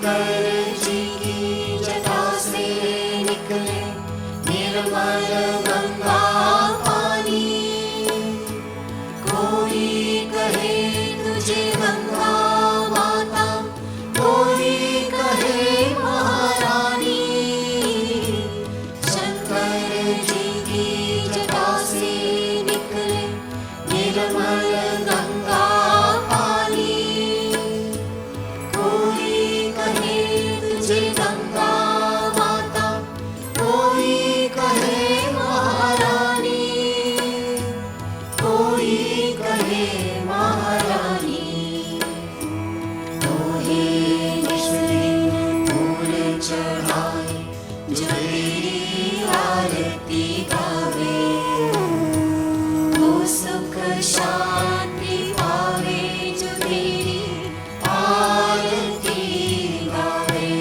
शंकर जी की जटा से निकले निर्मल गंगा पानी। कोई कहे तुझे गंगा माता, कोई कहे महारानी। शंकर जी की जटा से निकले निर्मल गंगा पानी। कोई कहे तुझे गंगा माता, कोई कहे महारानी, कोई कहे महारानी। तोहे निश्चय फूल चढ़ाए जो तेरी आरती गावे, वो सुख शांति पावे जो तेरी आरती गावे।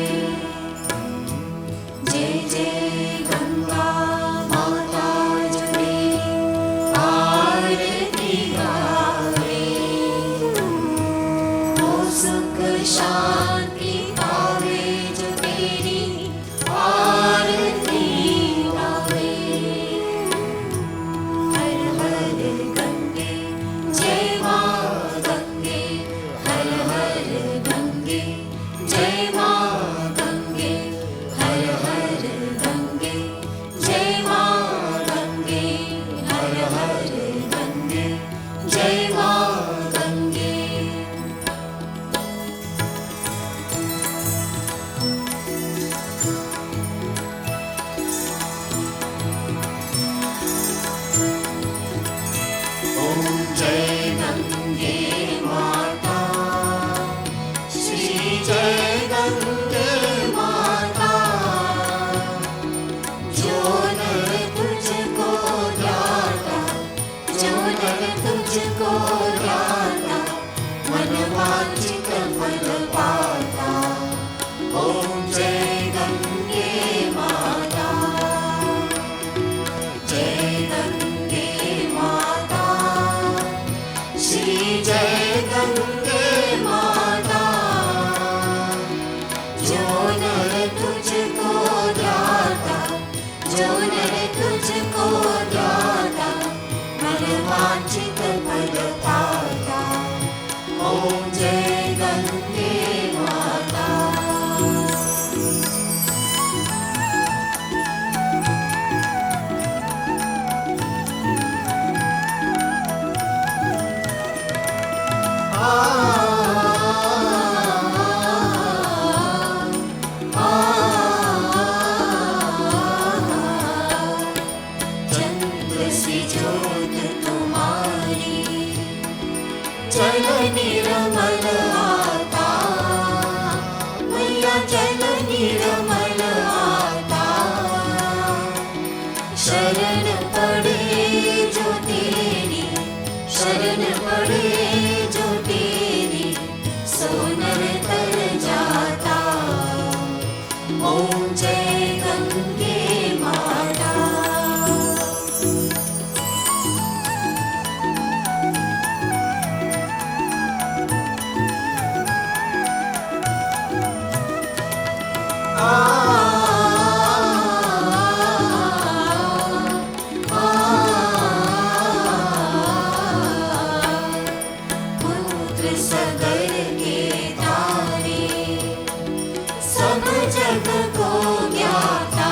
जय जय गंगा माता जो तेरी आरती गावे, वो सुख शांति पावे जो तेरी आरती गावे। हर हर गंगे जय माँ गंगे, हर हर गंगे जय माँ गंगे, हर हर गंगे जय माँ गंगे, हर हर गंगे जय माँ गंगे। ओम जय गंगे माता, श्री जय गंगे माता। जो नर तुझको ध्याता, जो नर तुझको ध्याता, मन वांछित फल पाता। ओम जय गंगे माता, जय गंगे माता, श्री जय गंगे माता। जो नर तुझको ध्याता, जो नर तुझको ध्याता, मन वांछित फल पाता। ओम जय गंगे माता। चंद्र सी ज्योत तुम्हारी, जल निर्मल आता। मैया जल निर्मल आता। शरण पड़े जो तेरी, शरण पड़े जो तेरी, सोनर तर जाता। ओम जय गंगे माता। पुत्र सगर के तारे, सब जग को ज्ञाता।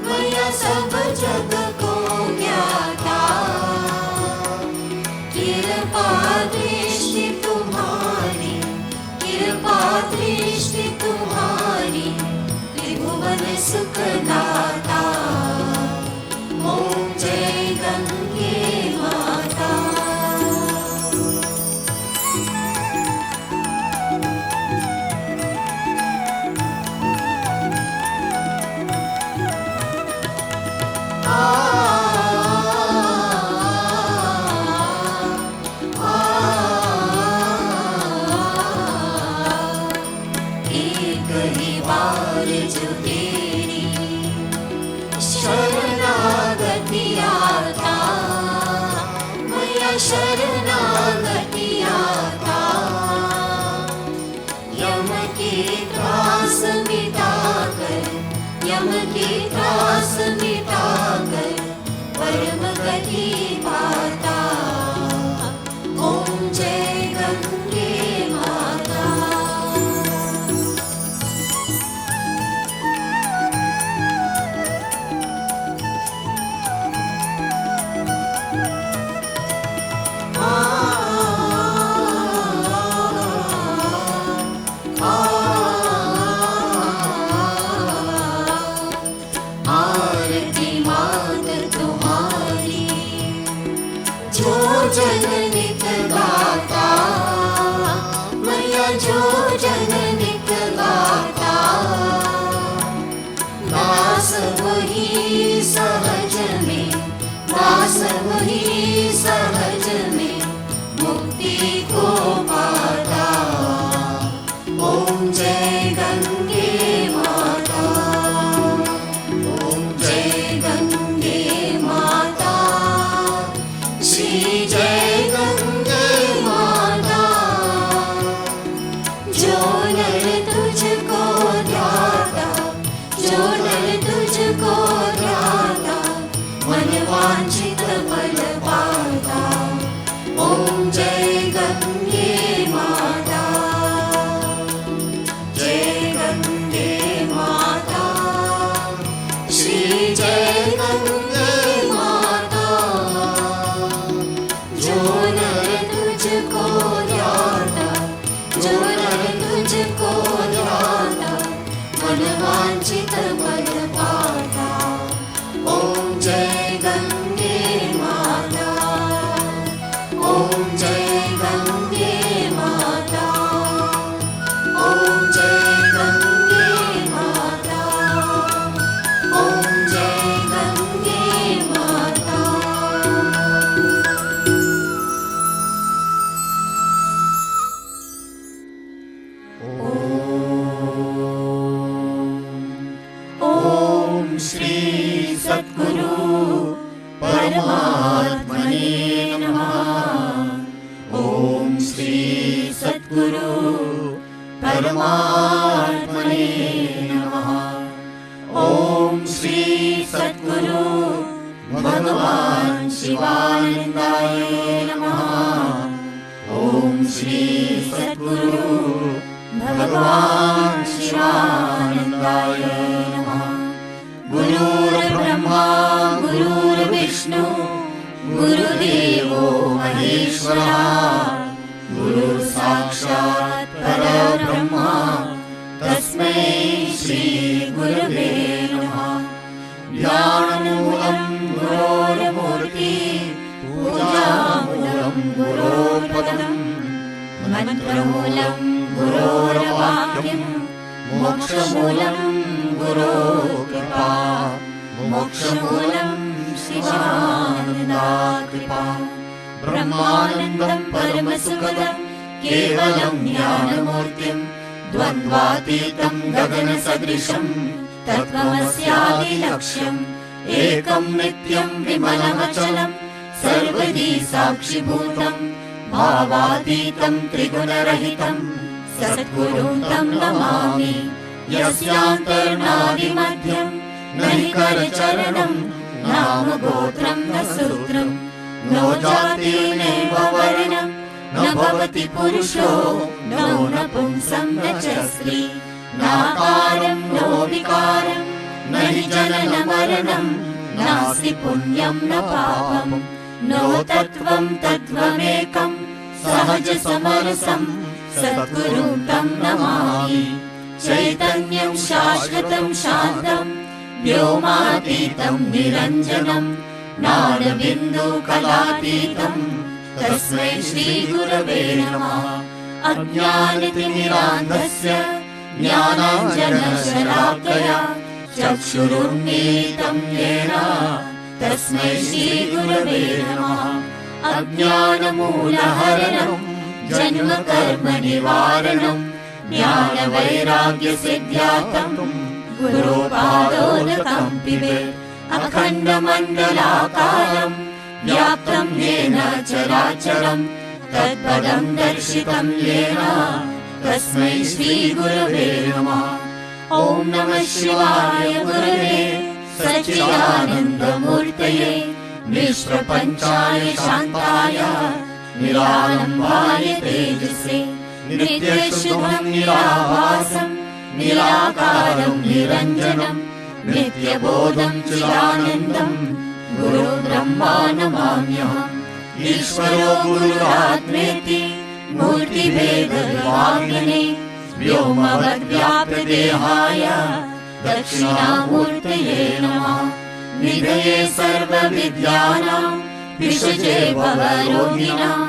मैया सब जग को ज्ञाता। कृपा दृष्टि तुम्हारी, कृपा दृष्टि तुम्हारी, त्रिभुवन सुखदाता। ओम जय गंगे माता। एक ही बार जो तेरी के त्रास मिटाकर, यम के त्रास मिटाकर परम गति पाता। ओम जय गंगे माता। आरती मात तुम्हारी, जो जन नित गाता, मैया जो जन नित गाता। दास वही सहज में, दास वही सहज में मुक्ति को पाता। ओम जय गंगे माता। ओम जय गंगे माता। श्री जय गंगे माता। जो नर तुझको ध्याता, जो नर तुझको ध्याता, मन वांछित फल पाता। ओम जय गंगे माता। जय गंगे माता। श्री जय गंगे माता। जो नर तुझको ध्याता, जो नर तुझको ध्याता, मन वांछित फल पाता। ओम जय गंगे माता। ओम जय गंगे माता। ओम जय गंगे माता। ओम जय गंगे माता। ओम श्री सद्गुरु परमात्मने नमः। ओम श्री सद्गुरु परमात्मने नमः। ओम श्री सद्गुरु भगवान शिवानंदाय नमः। ओम श्री सद्गुरु भगवान शिवानंदाय नमः। गुरुर्ब्रह्मा गुरुर्विष्णु गुरुदेवो महेश्वरः। गुरु साक्षात् परब्रह्म तस्मै श्री गुरवे नमः। ज्ञानमूलं गुरोर्मूर्ति, पूजामूलं गुरोर्पदं, मंत्रमूलं गुरोर्वाक्यं, मोक्षमूलं गुरोर्कृपा। मोक्षमूलं शिवानन्दाकृपा। ब्रह्मानन्दं परमसुखदं केवलं ज्ञानमूर्तिं, द्वन्द्वातीतं गगनसदृशं तत्त्वमस्यादिलक्ष्यम्। एकं नित्यं विमलमचलं सर्वदी साक्षिभूतं, भावातीतं त्रिगुणरहितं सद्गुरुं तं नमामि। यस्यान्तर्नादिमध्यं न हि करचरणं, नाम गोत्रं न सूत्रं, नो जातिर्नैव वर्णं, न भवति पुरुषो नो नपुंसं न च स्त्री। नाकारं नो विकारं, न हि जननमरणं, नास्ति पुण्यं न पापं, नो तत्त्वं तत्त्वमेकं सहजसमरसं सद्गुरुं तं नमामि। चैतन्यं शाश्वतं शान्तं व्योमातीतं निरञ्जनं, ज्ञानबिन्दुकलातीतं तस्मै श्रीगुरवे नमः। अज्ञानतिमिरान्धस्य ज्ञानाञ्जनशलाकया चक्षुरुन्मीलितं येन तस्मै श्रीगुरवे नमः। अज्ञानमूलहरणं जन्मकर्मनिवारणं, ज्ञानवैराग्यसिद्ध्यार्थं गुरुपादोदकं पिबेत्। अखण्डमण्डलाकारं व्याप्तं येन चराचरं, तत्पदं दर्शितं येन तस्मै श्री गुरवे नमः। ओम नमः शिवाय गुरवे सच्चिदानन्दमूर्तये निष्प्रपञ्चाय शान्ताय निरालम्बाय तेजसे नित्यशुद्धं निराभासं निराकारं निरञ्जनं नित्यबोधं चिदानन्दं गुरु ब्रह्मा नमाम्यहम्। ईश्वरो गुरुरात्मेति मूर्तिभेदविभागिने व्योमवद्व्याप्तदेहाय दक्षिणामूर्तये नमः। निधये सर्वविद्यानां विषजे भवरोगिणां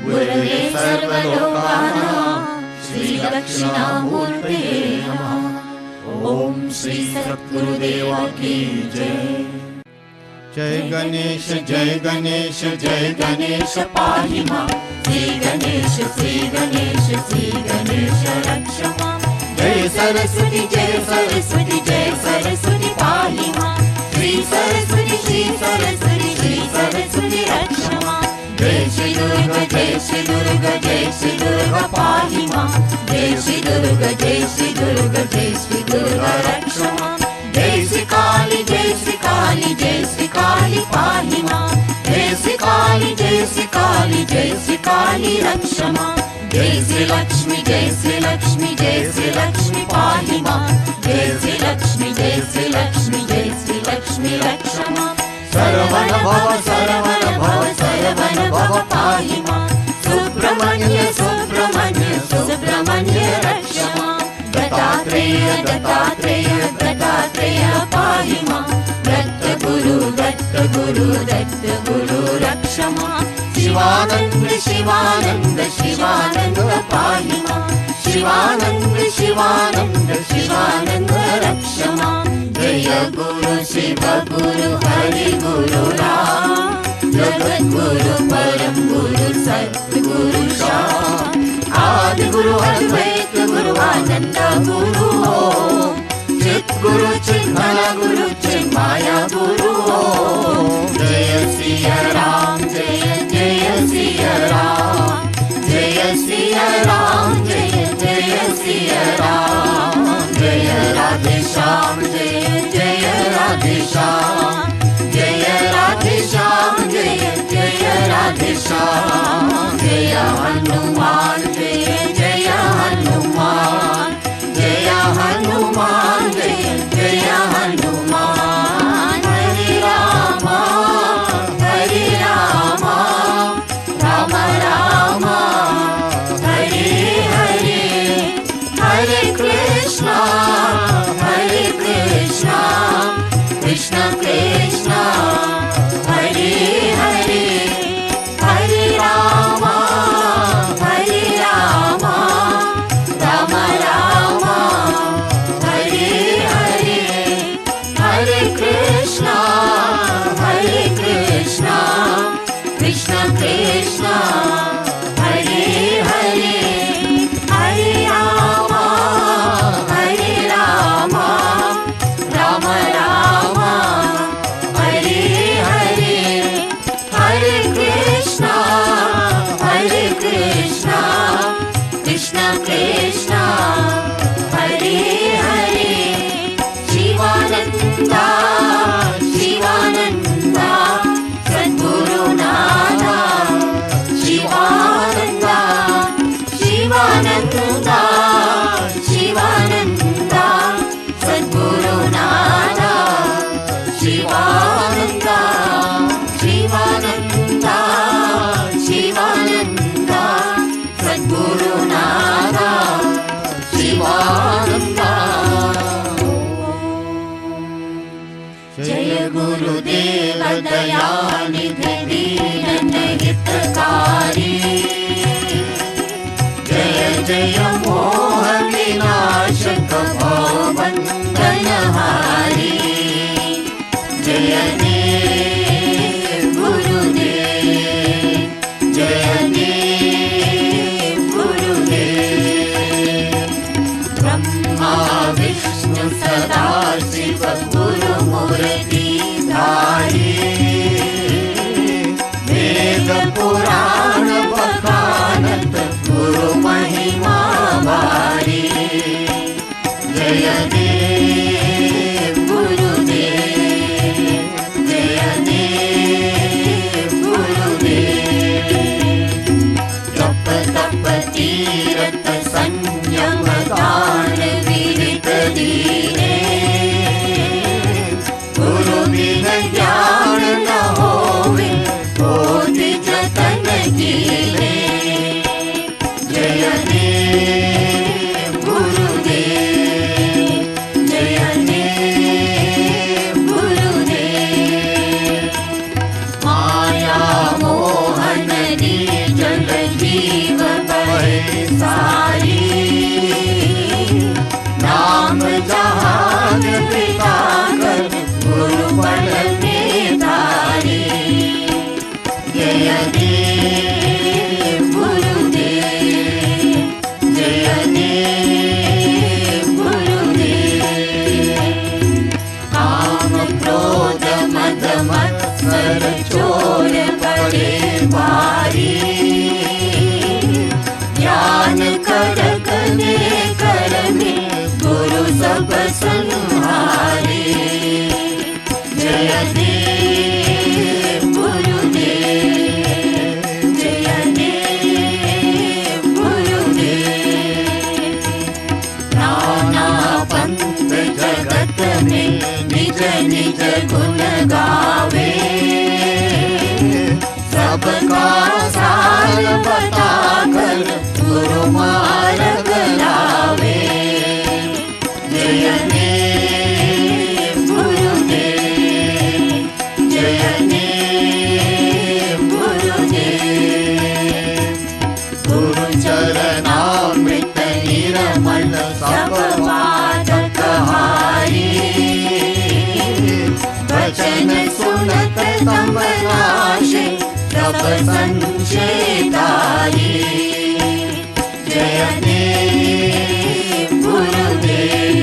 गुरवे सर्वलोकानां श्रीदक्षिणामूर्तये नमः। ओम श्री सद्गुरुदेव की जय। जय गणेश जय गणेश जय गणेश पाहि मां। श्री गणेश श्री गणेश श्री गणेश रक्ष मां। जय सरस्वती जय सरस्वती जय सरस्वती पाहि मां। श्री सरस्वती श्री सरस्वती श्री सरस्वती रक्ष मां। जय श्री दुर्गा जय श्री दुर्गा जय श्री दुर्गा पाहि मां। जय श्री दुर्गा जय श्री दुर्गा जय श्री दुर्गा रक्ष मां। जय श्री काली जय श्री काली जय श्री काली पाहि मां। जय श्री काली जय श्री काली जय श्री काली रक्ष मां। जय श्री लक्ष्मी जय श्री लक्ष्मी जय श्री लक्ष्मी पाहि मां। जय श्री लक्ष्मी जय श्री लक्ष्मी जय श्री लक्ष्मी रक्ष मां। सरवण भव सरवण भव सरवण भव पाहि मां। सुब्रह्मण्य सुब्रह्मण्य सुब्रह्मण्य रक्ष मां। दत्तात्रेय दत्तात्रेय दत्तात्रेय पाहि मां। दत्त गुरु रक्ष मां। शिवानंद शिवानंद शिवानंद पाहि मां। शिवानंद शिवानंद शिवानंद रक्ष मां। जय गुरु शिव गुरु हरि गुरु राम। जगद्गुरु परम गुरु सद्गुरु श्याम। आदि गुरु अद्वैत गुरु आनंद गुरु ओम। चित गुरु चिन्मय गुरु चिन्मया गुरु ओम। जय सिया राम जय जय सिया राम जय सिया राम जय जय सिया राम। जय राधे श्याम जय जय राधे श्याम जय राधे श्याम जय जय राधे श्याम। जय हनुमान जय जय हनुमान जय हनुमान जय जय हनुमान। हरे राम राम राम हरे हरे हरे कृष्णा कृष्ण कृष्ण हरे हरे हरे राम राम राम हरे हरे हरे कृष्ण कृष्ण कृष्ण हरे हरे हरे राम राम राम हरे हरे हरे कृष्ण कृष्ण कृष्ण हरे हरे। शिवानंदा शिवानंदा सद्गुरुनाथा शिवानंदा शिवानंदा शिवानंदा सद्गुरुनाथा शिवानंदा शिवानंदा शिवानंदा सद्गुरुनाथा शिवानंदा। जय गुरुदेव दयानिधि दीन हितकारी। जय जय मोह विनाशक भवबंधनहारी। जय देव गुरुदेव जय देव गुरुदेव। ब्रह्मा विष्णु सदा शिव गुरु मूर्ति धारी। वेद पुराण बखानत गुरु महिमा Jaya Dev Gurudev, Jaya Dev Gurudev. Japa tapa tirtha sanyama dhan virita deene, Guru bin jnaan n hove, bodhi jatan keene. Jaya Dev Gurudev, Jaya Dev Gurudev. Maya mohan di jal jeev bahe sari, naam jahan pita kar guru bal mein dhari. Jaya Dev Gurudev, Jaya Dev Gurudev. Kaam krodh mad matsar chor bade bhari, ज्ञान करक दे कर में गुरु सब संहारे. जय देव गुरुदेव, जय देव गुरुदेव. नाना पंथ जगत में निज निज गुण गावे, सबका सार बता कर गुरु मार्ग लावे. जय देव गुरुदेव, जय देव गुरुदेव. गुरु चरणामृत निर्मल सब बाधक हारी, वचन सुनत तम नाशे सब संशय तारी. जय देव गुरुदेव,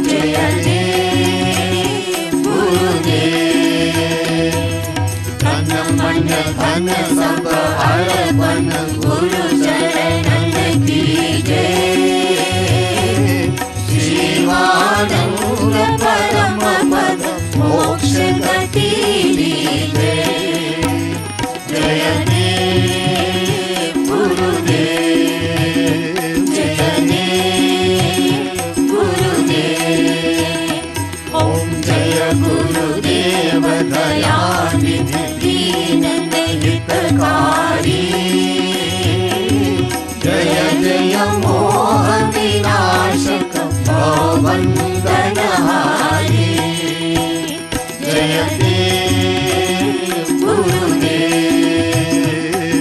जय देव गुरुदेव. तन मन धन सब अर्पण गुरु चरणन की जय. शिवानंद परम पद मोक्ष गति लीजे. जय देव गुरुदेव, जय देव गुरुदेव. ओम जय गुरुदेव दयानिधि दीन हितकारी. जय जय मोह विनाशक भवबंधनहारी. जय देव गुरुदेव,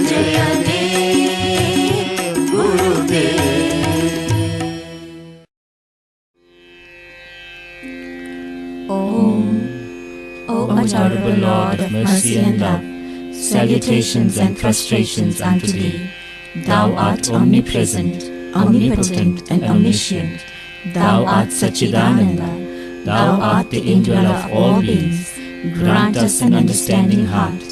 जय देव गुरुदेव. O adorable Lord of mercy and love, salutations and prostrations unto thee. Thou art omnipresent, omnipotent and omniscient. Thou art Satchidananda. Thou art the indweller of all beings. Grant us an understanding heart,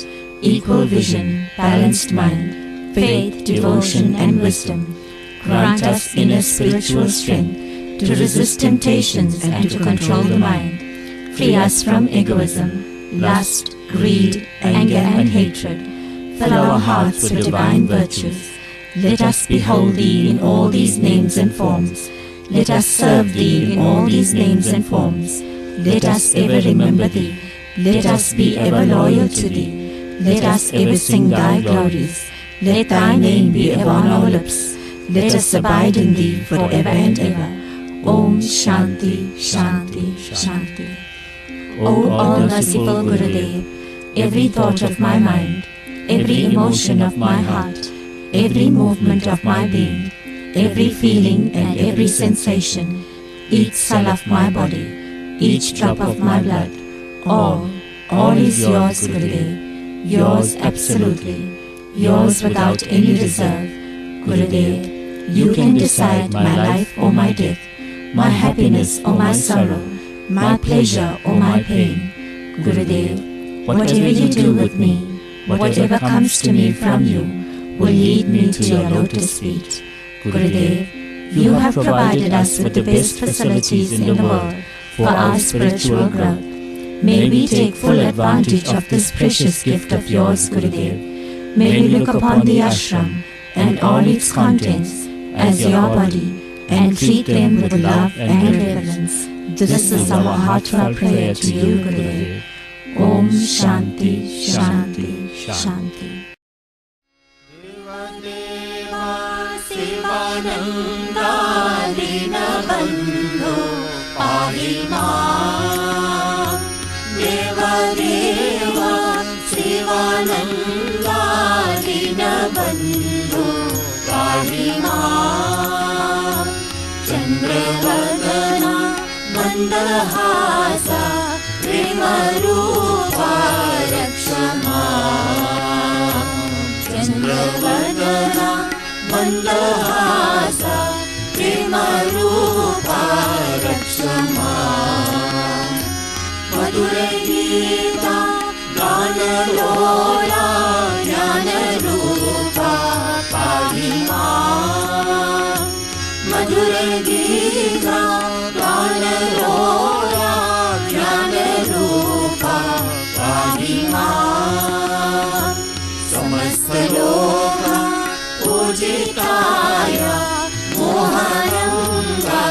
equal vision, balanced mind, faith, devotion and wisdom. Grant us inner spiritual strength to resist temptations and to control the mind. Free us from egoism, lust, greed, anger and hatred. Fill our hearts with divine virtues. Let us behold Thee in all these names and forms. Let us serve Thee in all these names and forms. Let us ever remember Thee. Let us be ever loyal to Thee. Let us ever sing Thy glories. Let Thy name be ever on our lips. Let us abide in Thee forever and ever. Om Shanti, Shanti, Shanti. O all-merciful Gurudev, every thought of my mind, every emotion of my heart, every movement of my being, every feeling and every sensation, each cell of my body, each drop of my blood, all is yours, Gurudev, yours absolutely, yours without any reserve. Gurudev, you can decide my life or my death, my happiness or my sorrow, my pleasure or my pain. Gurudev, whatever you do with me, whatever comes to me from you, will lead me to your lotus feet. Gurudev, You have provided us with the best facilities in the world for our spiritual growth. May we take full advantage of this precious gift of yours, Gurudev. May we look upon the ashram and all its contents as your body and treat them with love and reverence. This is our heartfelt prayer to you, Gurudev. Om Shanti, Shanti, Shanti. Sivananda Dinabandhu Pahima Deva Deva Sivananda Dinabandhu Pahima Chandravadana Mandahasa Premarupa Rakshama Chandravadana Mandahasa Premarupa Rakshama Madhura Gita Ganalola Jnanarupa Pahima Madhura Gita Ganalola Jnanarupa Pahima Samasta Loka Pujitaya Mohananga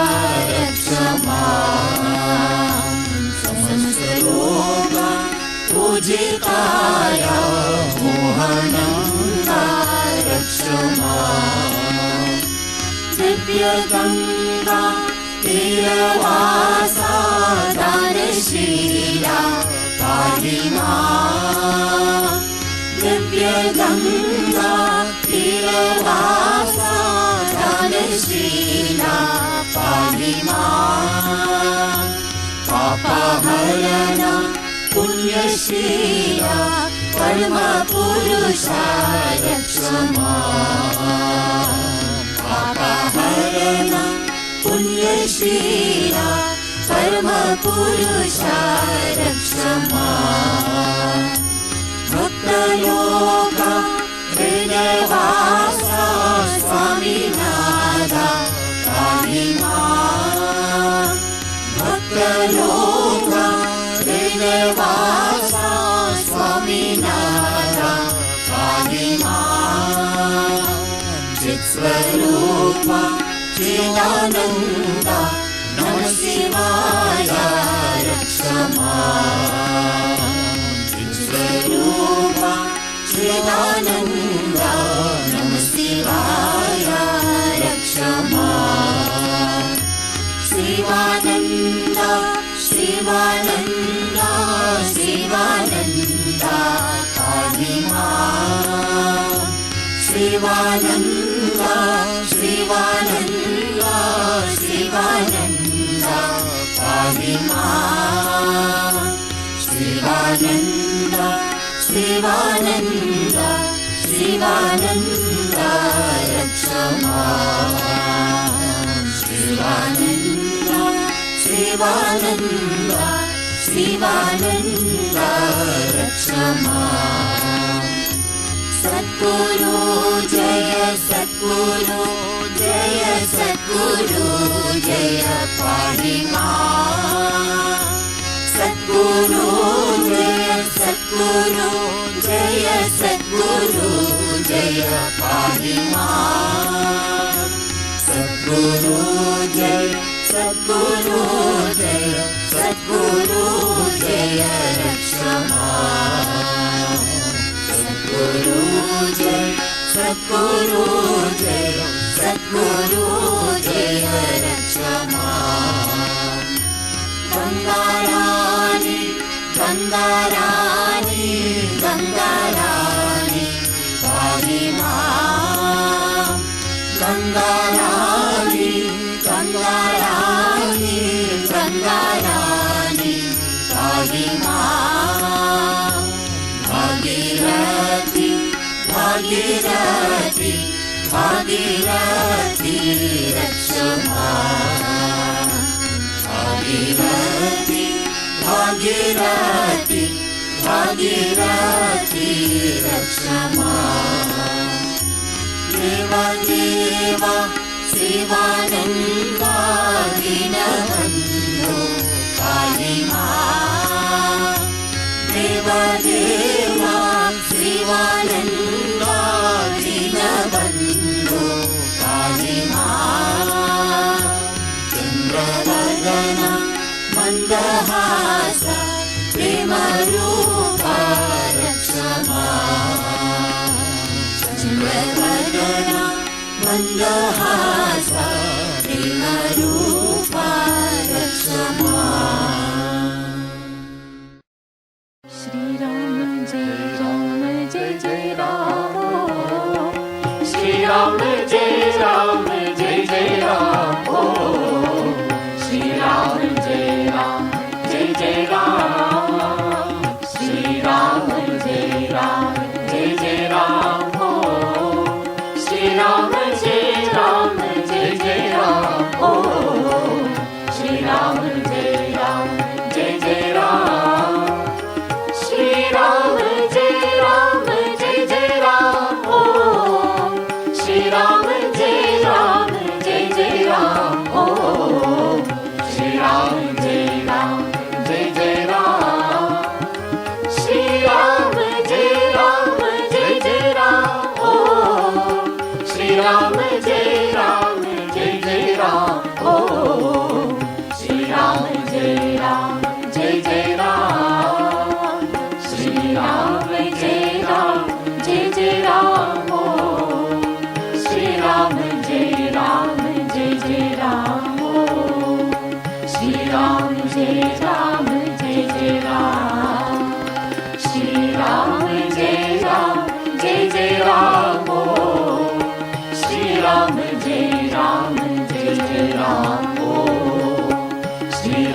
Rakshama Samasta Loka Pujitaya Mohananga Rakshama Divya Ganga Tiravasa Dhanashila Pahima Divya Ganga Tiravasa Dhanashila Pahima Papaharana Punyashila Parma Purusha Rakshama Papaharana Punyashila Parma Purusha Rakshama Bhakta Yoga Hridayavasa Swami Radha Pahima Bhakta Yoga Hridayavasa Swami Radha Pahima Chitsvarupa Chidananda Namah Shivaya Rakshama Chitsvarupa Chidananda Namah Shivaya Rakshama Sivananda Sivananda Sivananda Pahima Sivananda Sivananda Sivananda Pahima Sivananda Sivananda Sivananda Rakshama Sivananda Sivananda Sivananda Rakshama Satguru Jaya Satguru Jaya Satguru Jaya Pahima Satguru Jaya Satguru Jaya Satguru Jaya Pahima Satguru Jaya Satguru Jaya Satguru Jaya Rakshama Satguru Jaya Satguru Jaya Satguru Jaya Rakshama Ganga Arati Ganga Arati Ganga Arati Pahima Ganga Arati Ganga Arati Ganga Arati Pahima Bhagirati Bhagirati Bhagirati Rakshama Bhagirati Bhagirati Bhagirati Rakshama Deva Deva Sivananda दीनबन्धो काली मां देवदेवा शिवानन्दा दीनबन्धो काली मां चन्द्रवदना मन्दहास प्रेमरूपा रक्ष मां चन्द्रवदना मन्दहास प्रेमरूपा रक्ष मां। श्री राम जय जय राम, श्री राम जय राम जय जय राम, श्री राम जय राम, श्री राम जय जय राम, श्री राम जय जय राम, श्री राम जय जय राम, श्री राम जय जय राम, श्री राम जय जय राम, श्री राम जय जय राम, श्री राम जय जय राम, श्री राम जय जय राम, श्री राम जय जय राम, श्री राम जय जय राम, श्री राम जय जय राम, श्री राम जय जय राम, श्री राम जय जय राम, श्री राम जय जय राम, श्री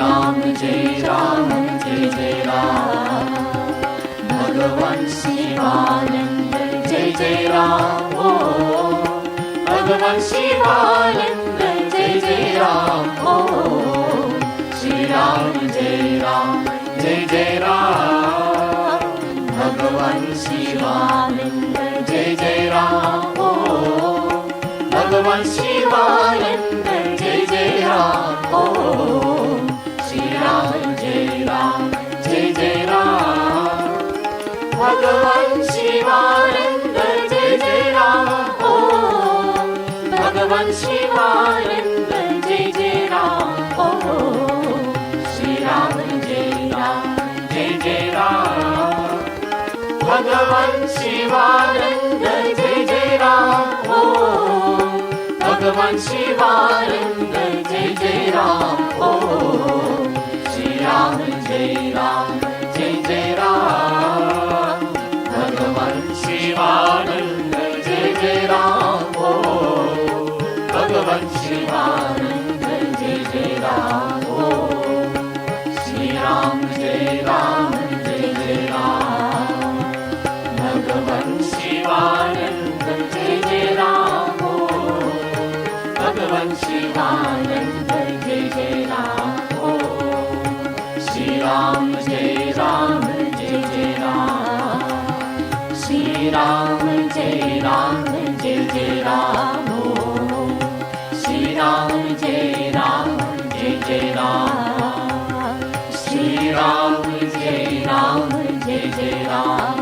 राम जय जय राम, भगवान शिवानंद जय जय राम, भगवान शिवानंद जय जय राम, श्री राम जय जय राम, भगवान शिवानंद जय जय राम, भगवान शिवानंद जय जय राम, श्री राम जय जय राम, भगवान शिवानंद जय जय राम, भगवान शिवानंद जय जय राम, श्री राम जय जय राम, भगवान शिवानंद जय जय राम, भगवान शिवानंद जय जय राम, श्री राम जय जय राम, भगवान शिवानंद जय जय राम, भगवान शिवानंद जय जय राम, श्री राम जय जय राम, भगवान शिवानंद जय जय राम, भगवान शिवानंद जय जय राम, श्री राम जय जय राम, श्री राम जय जय राम, श्री राम जय जय राम, श्री राम जय जय राम,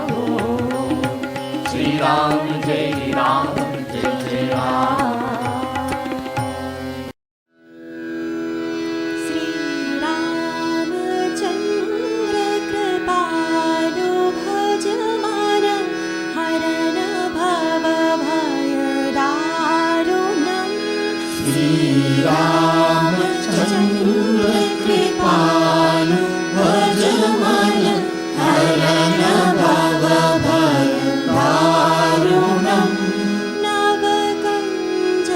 श्री राम जय जय राम। रामचंद्र कृपालु भजमान हरण भव भय दारुणम् नवकञ्ज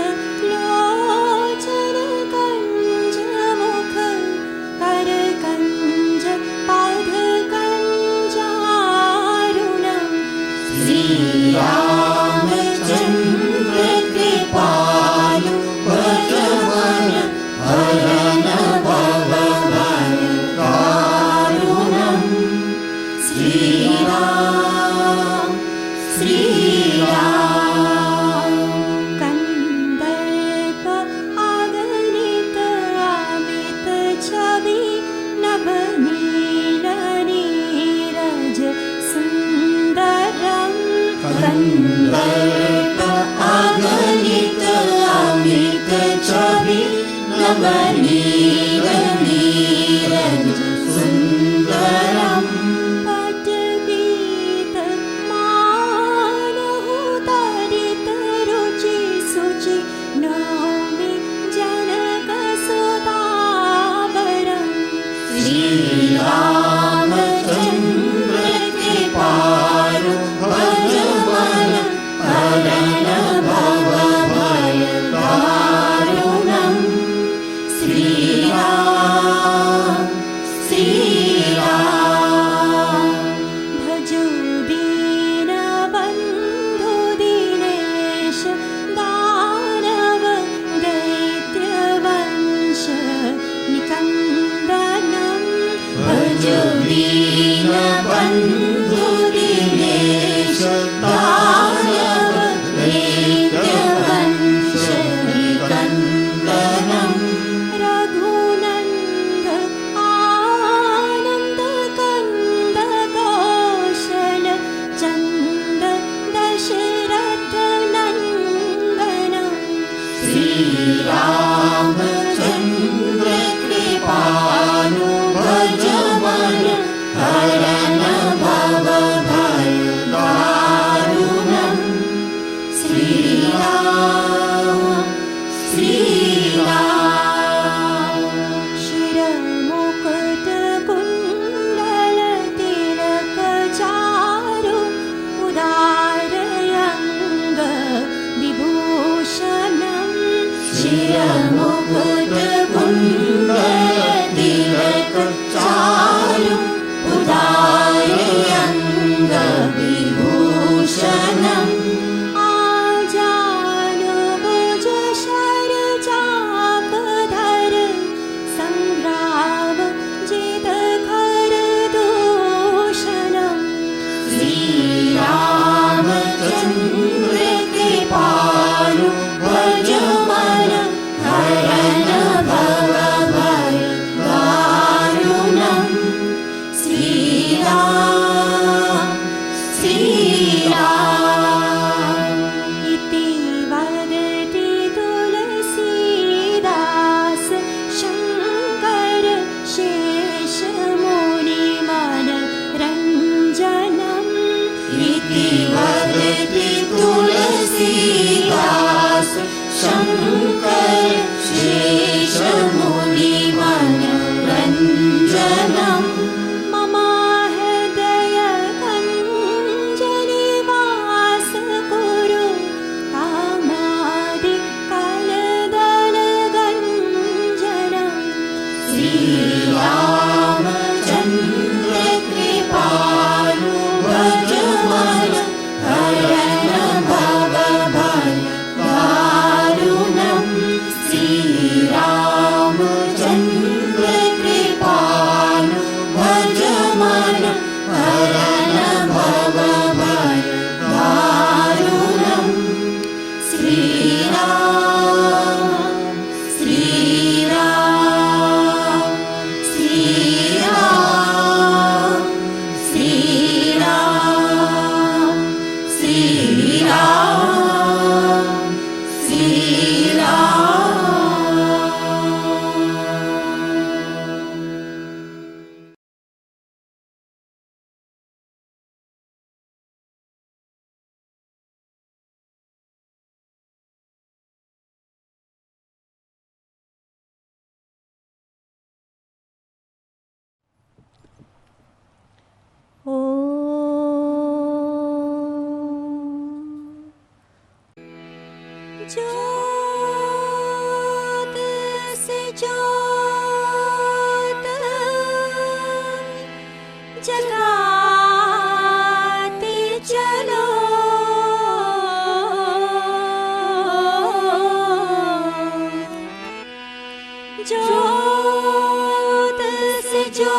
लोचन कञ्ज मुख करकञ्ज पादकञ्जारुणम् श्रीरामचंद्र कृपालु भजमान हरण छवि नवनीर नीरज सुंदरम पटगीत मानहुतारित रुचि सुचि नौमि जनकसुतावरम् श्री रामचंद्र कृपालु भजमन हरण भव भय दारुणम् श्री राम भजो दीनबन्धु दीनेश दानव दैत्यवंश निकन्दनम् भज दीनबन्धु दीनेश दानव दैत्यवंश निकन्दनम् रघुनन्द आनन्द कन्द कौशल चन्द दशरथ नन्दनम् श्री रामचंद्र कृपालु भजमन हरण भव भय दारुणम् श्री राम शिरमुकुट कुण्डल तिलक चारु उदारयङ्ग विभूषणम् शिरमुकुट कुण्डल तिलक चारु उदारयङ्ग विभूषणम् आजानुभुज शरचापधर सङ्ग्राम जितखर दूषणम् श्री रामचंद्र कृपालु भजमन हरण भव भय दारुणम् श्री राम इति वदति तुलसीदास शङ्कर शेषमुनिमन रञ्जनम् इति वदति तुलसीदास शङ्कर शेषमुनिमनोरञ्जनम् मम हृदय कञ्जनिवास कुरु कामादि कलदलगञ्जनम् श्री रामचंद्र कृपालु भजमन हरण भव भय दारुणम् श्री रामचंद्र कृपालु भजमन हरण भव भय दारुणम् श्री राम श्री राम श्री राम श्री राम श्री राम श्री राम ज्योतसे ज्योत जगाते चलो ज्योतसे ज्योत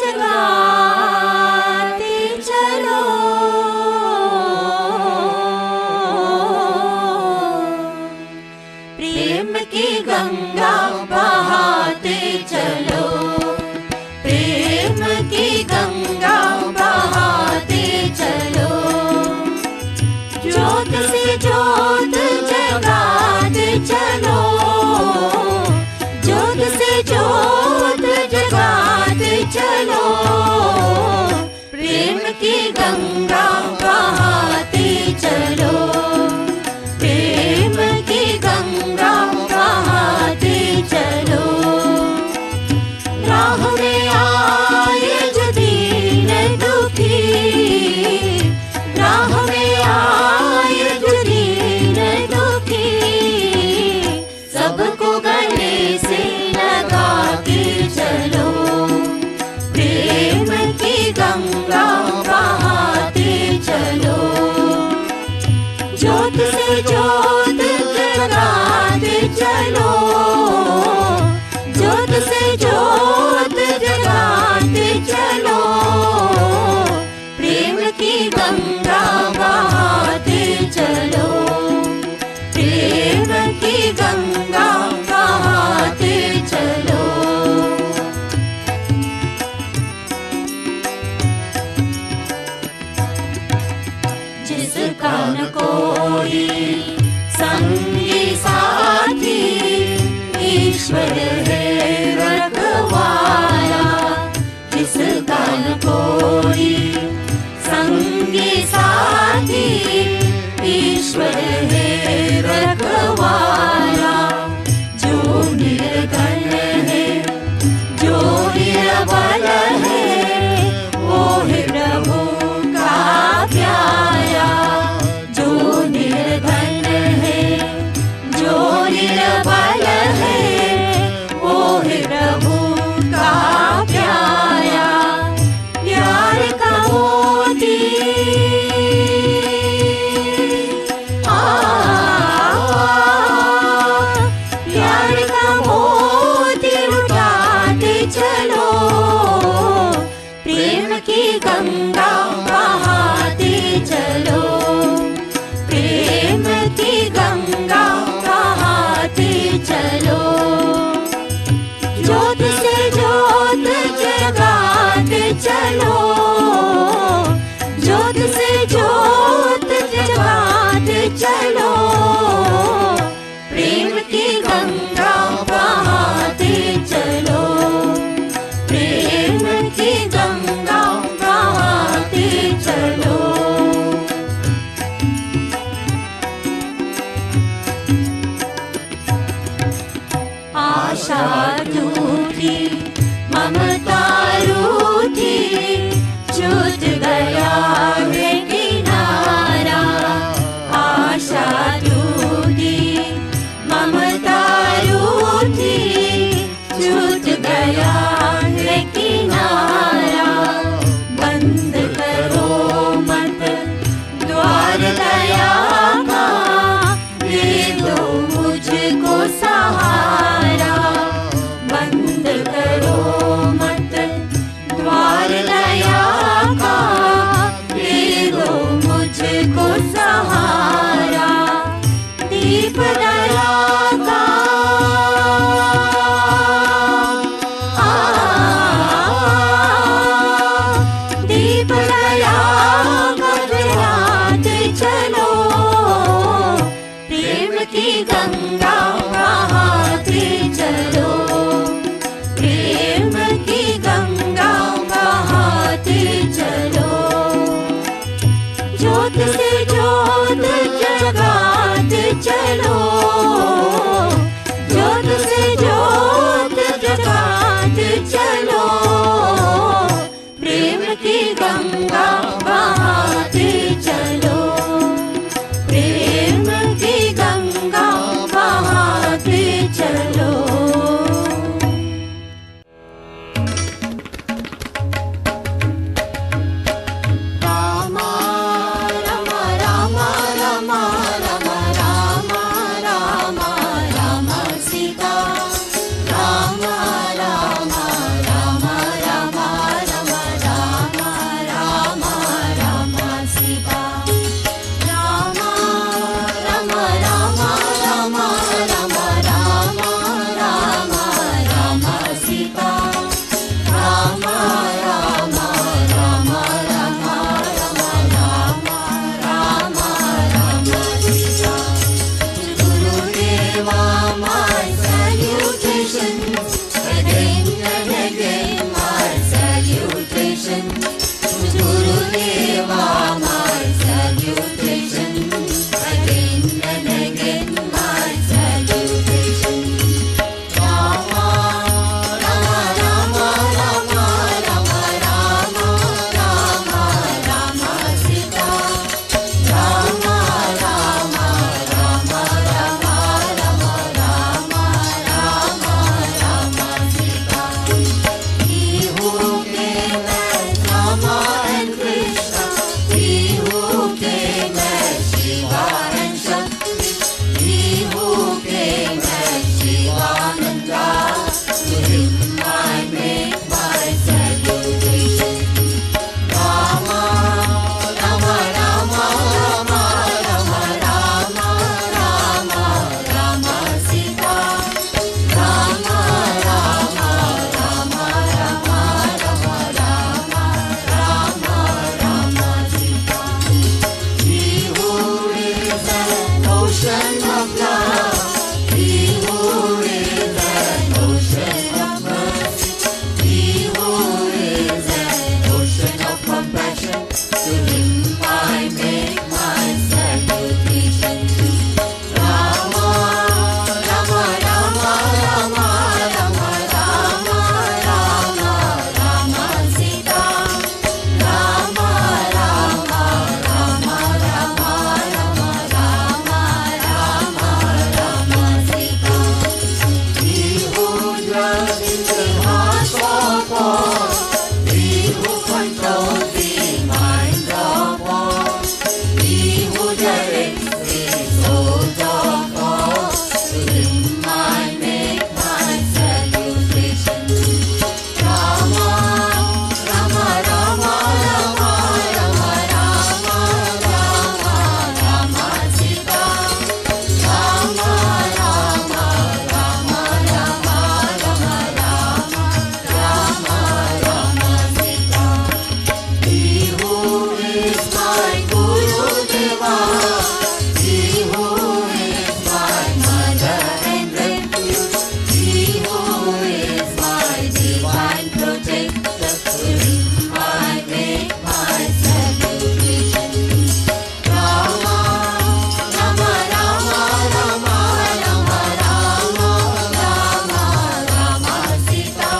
जगाते चलो प्रेम की गंगा बहाते चलो प्रेम की गंगा बहाते चलो ज्योत ज्योत से ज्योत जगाते चलो, ज्योत से ज्योत जगाते चलो, प्रेम की गंगा बहाते चलो, प्रेम की गंगा बहाते चलो। राह में आए जो दीन दुखी, राह में आए जो दीन दुखी, सबको गले से लगा के चलो, प्रेम की गंगा बहाते चलो। ज्योत से ज्योत जगाते चलो, ज्योत से ज्योत जगाते चलो, प्रेम की गंगा बहाते चलो, प्रेम की गंगा बहाते चलो। जिसका न कोई संगी साथी, ईश्वर है रखवाला, जिसका न कोई संगी साथी, ईश्वर है रखवाला। जो निर्धन है, जो निर्बल है, वो है प्रभु का प्यारा। जो निर्धन है, जो निर्बल है, वो है प्रभु का प्यारा। प्यार का मोती प्यार का मोती उठाते चलो, प्रेम की गंगा बहाते चलो, प्रेम की गंगा बहाते चलो। ज्योत से ज्योत जगाते चलो, ज्योत से ज्योत जगाते चलो, प्रेम की गंगा बहाते चलो, प्रेम की गंगा बहाते चलो। आशा टूटी, ममता रूठी, छूट गया है किनारा। आशा टूटी, ममता रूठी, छूट गया है किनारा। बंद करो मत द्वार दया का, दे दो मुझको सहारा। बंद करो मत द्वार दया का, दे दो मुझको सहारा। दीप दया का दीप दया का जलाते चलो, प्रेम की गंगा बहाते चलो, प्रेम की गंगा बहाते चलो। ज्योत से ज्योत जगाते चलो, ज्योत से ज्योत जगाते चलो, प्रेम की गंगा बहाते चलो, प्रेम की गंगा बहाते ocean of love. He who is an ocean of mercy. He who is an ocean of compassion. To him I make my salutation. Rama, Rama, Rama, Rama, Rama, Rama, Rama, Rama, Sita. Rama, Rama, Rama, Rama, Rama, Rama, Rama, Rama, Sita. He who dwells in the hearts of all. He who controls the minds of all. He who directs the souls of all. To him I make my salutation. Rama, Rama, Rama, Rama, Rama, Rama, Rama, Rama, Sita. Rama, Rama, Rama, Rama, Rama, Rama, Rama, Rama, Sita. He who is my Gurudeva. He who is my mother and refuge. He who is my divine protector. To him I make my salutation. Rama, Rama, Rama, Rama, Rama, Rama, Rama, Rama, Sita.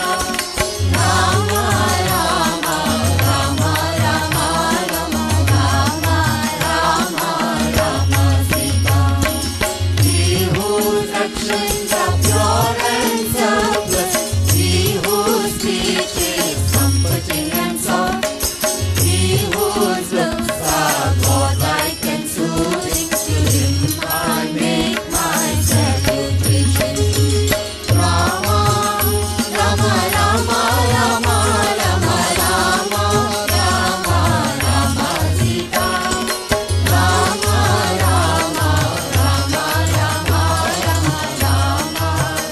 Rama, Rama, Rama, Rama, Rama, Rama, Rama, Rama, Sita. He whose actions are pure and selfless. He whose speech is comforting and soft. He whose looks are godlike and soothing. To him I make my salutation. Rama, Rama, Rama, Rama, Rama, Rama, Rama, Rama, Sita. Rama, Rama, Rama, Rama, Rama, Rama,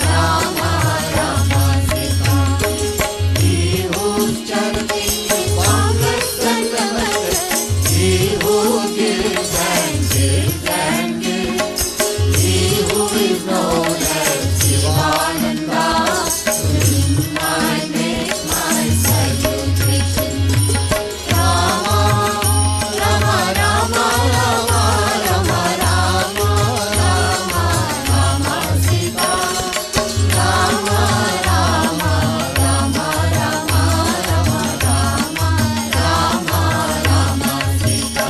Rama, Rama, Sita. He whose charity is boundless and limitless. He who gives and gives and gives. He who is known as Sivananda. To him I make my salutation. Rama, Rama, Rama, Rama, Rama, Rama, Rama, Rama, Sita. Rama, Rama, Rama, Rama, Rama, Rama, Rama, Rama, Sita.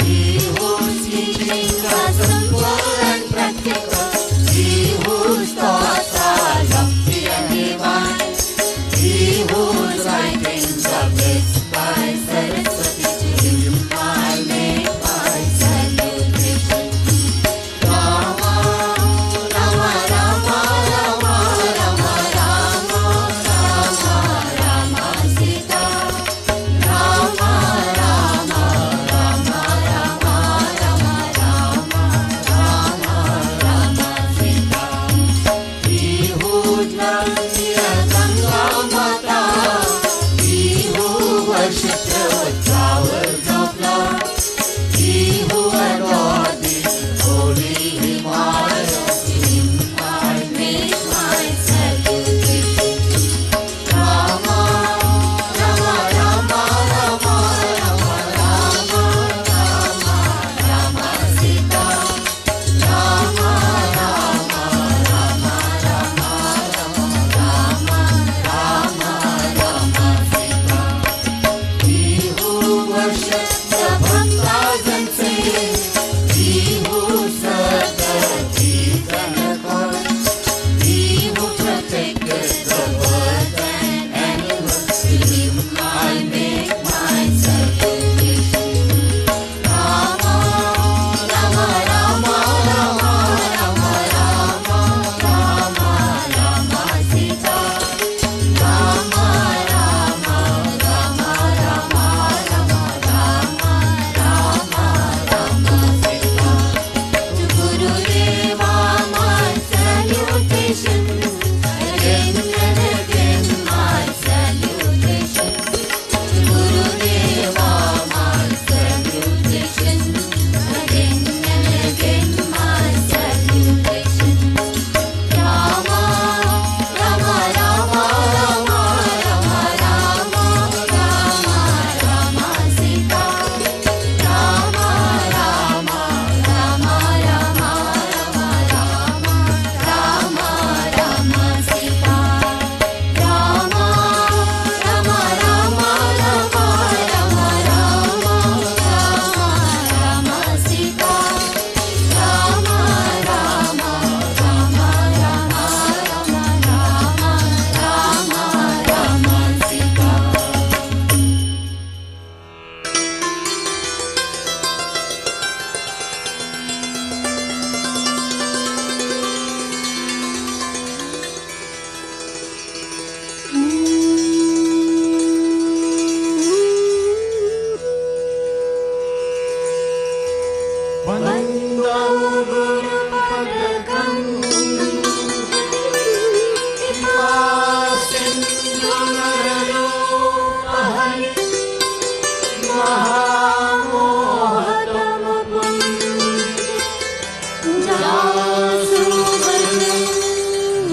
He whose teachings are simple and practical. He whose thoughts are lofty and divine. He whose writings are blessed by Saraswati. To him I make my salutation. Rama, Rama, Rama, Rama, Rama, Rama, Rama, Rama, Sita. Rama, Rama, Rama, Rama, Rama, Rama, Rama, Rama,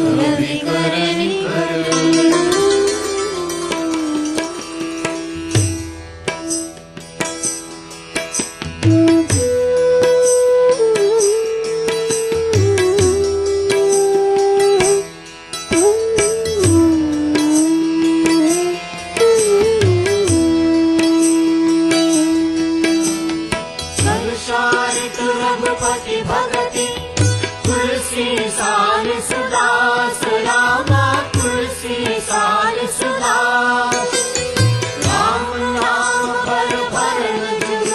अभिकरण कर। संसारित रघुपति भगति तुलसी सार सुदास रामा तुलसी सार सुदास। राम नाम पर भरन जुग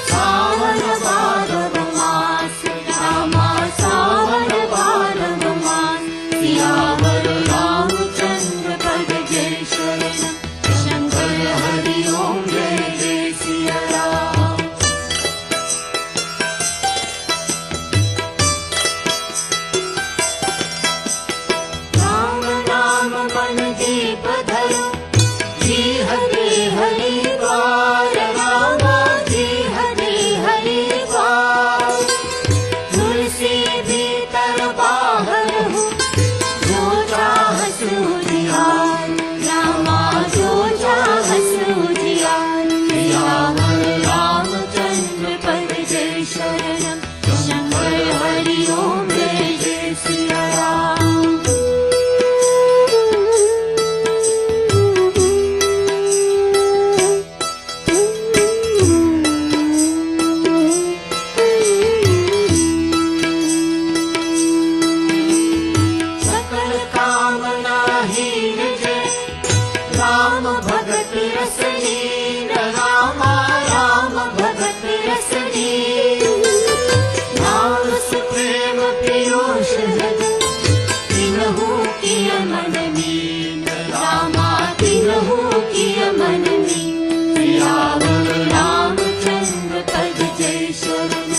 सावन भादव मास रामा सावन भादव मास। सियावर रामचंद्र पद जय शरण शंकर हरि ओम जय जय सिया राम। राम नाम मन दीप धरो जी हरे हरि द्वार रामा जी हरे हरि द्वार। तुलसी भीतर बाहर हो जो चाह सूझियार रामा जो चाह सूझियार। सियावर रामचंद्र पद जय शरणम शंकर हरि ओम जय जय सिया राम। सकल कामना हीन जय राम भगत रसलीन रामा राम भगत रसलीन। नाम सुप्रेम पीयूष हृद तिन्हु किय मन मीन रामा तिन्हु किय मन मीन। सियावर रामचंद्र पद जय शरण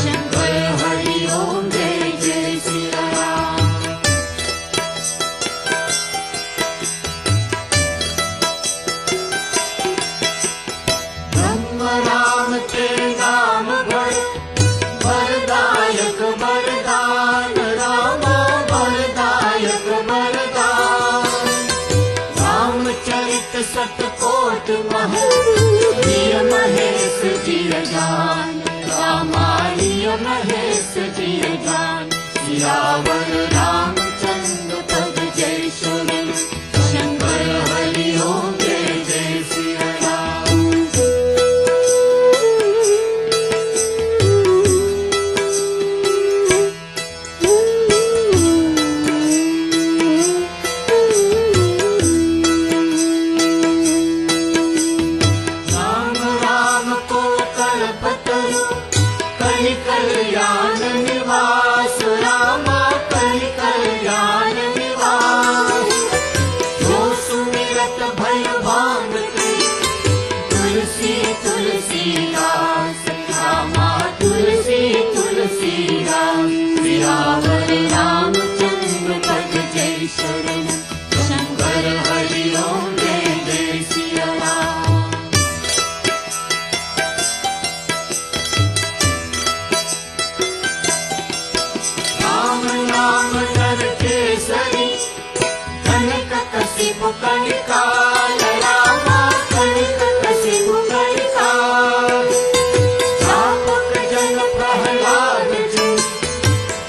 शंकर हरि ओम जय जय सिया राम। ब्रह्म राम के नाम भर वरदायक वरदान रामा वरदायक वरदान। रामचरित सतकोट महल प्रिय महेश जिय जान रामा प्रिय महेश जिय जान। सियावर रामचंद्र पद जय शरण शंकर हरि ओम जय जय सिया राम। राम राम को कल्पतरु कलि कल्याण निवास रामा कलि कल्याण निवास। जो सुमिरत भय भांगते तुलसी तुलसी दास रामा तुलसी तुलसी दास। सियावर रामचंद्र पद जय शरण शंकर हरि ओम जय जय सिया राम। राम नाम नर केसरी कनक कसिपु कनिकाल रामा कनक कसिपु कनिकाल। चापक जन प्रहलाद जी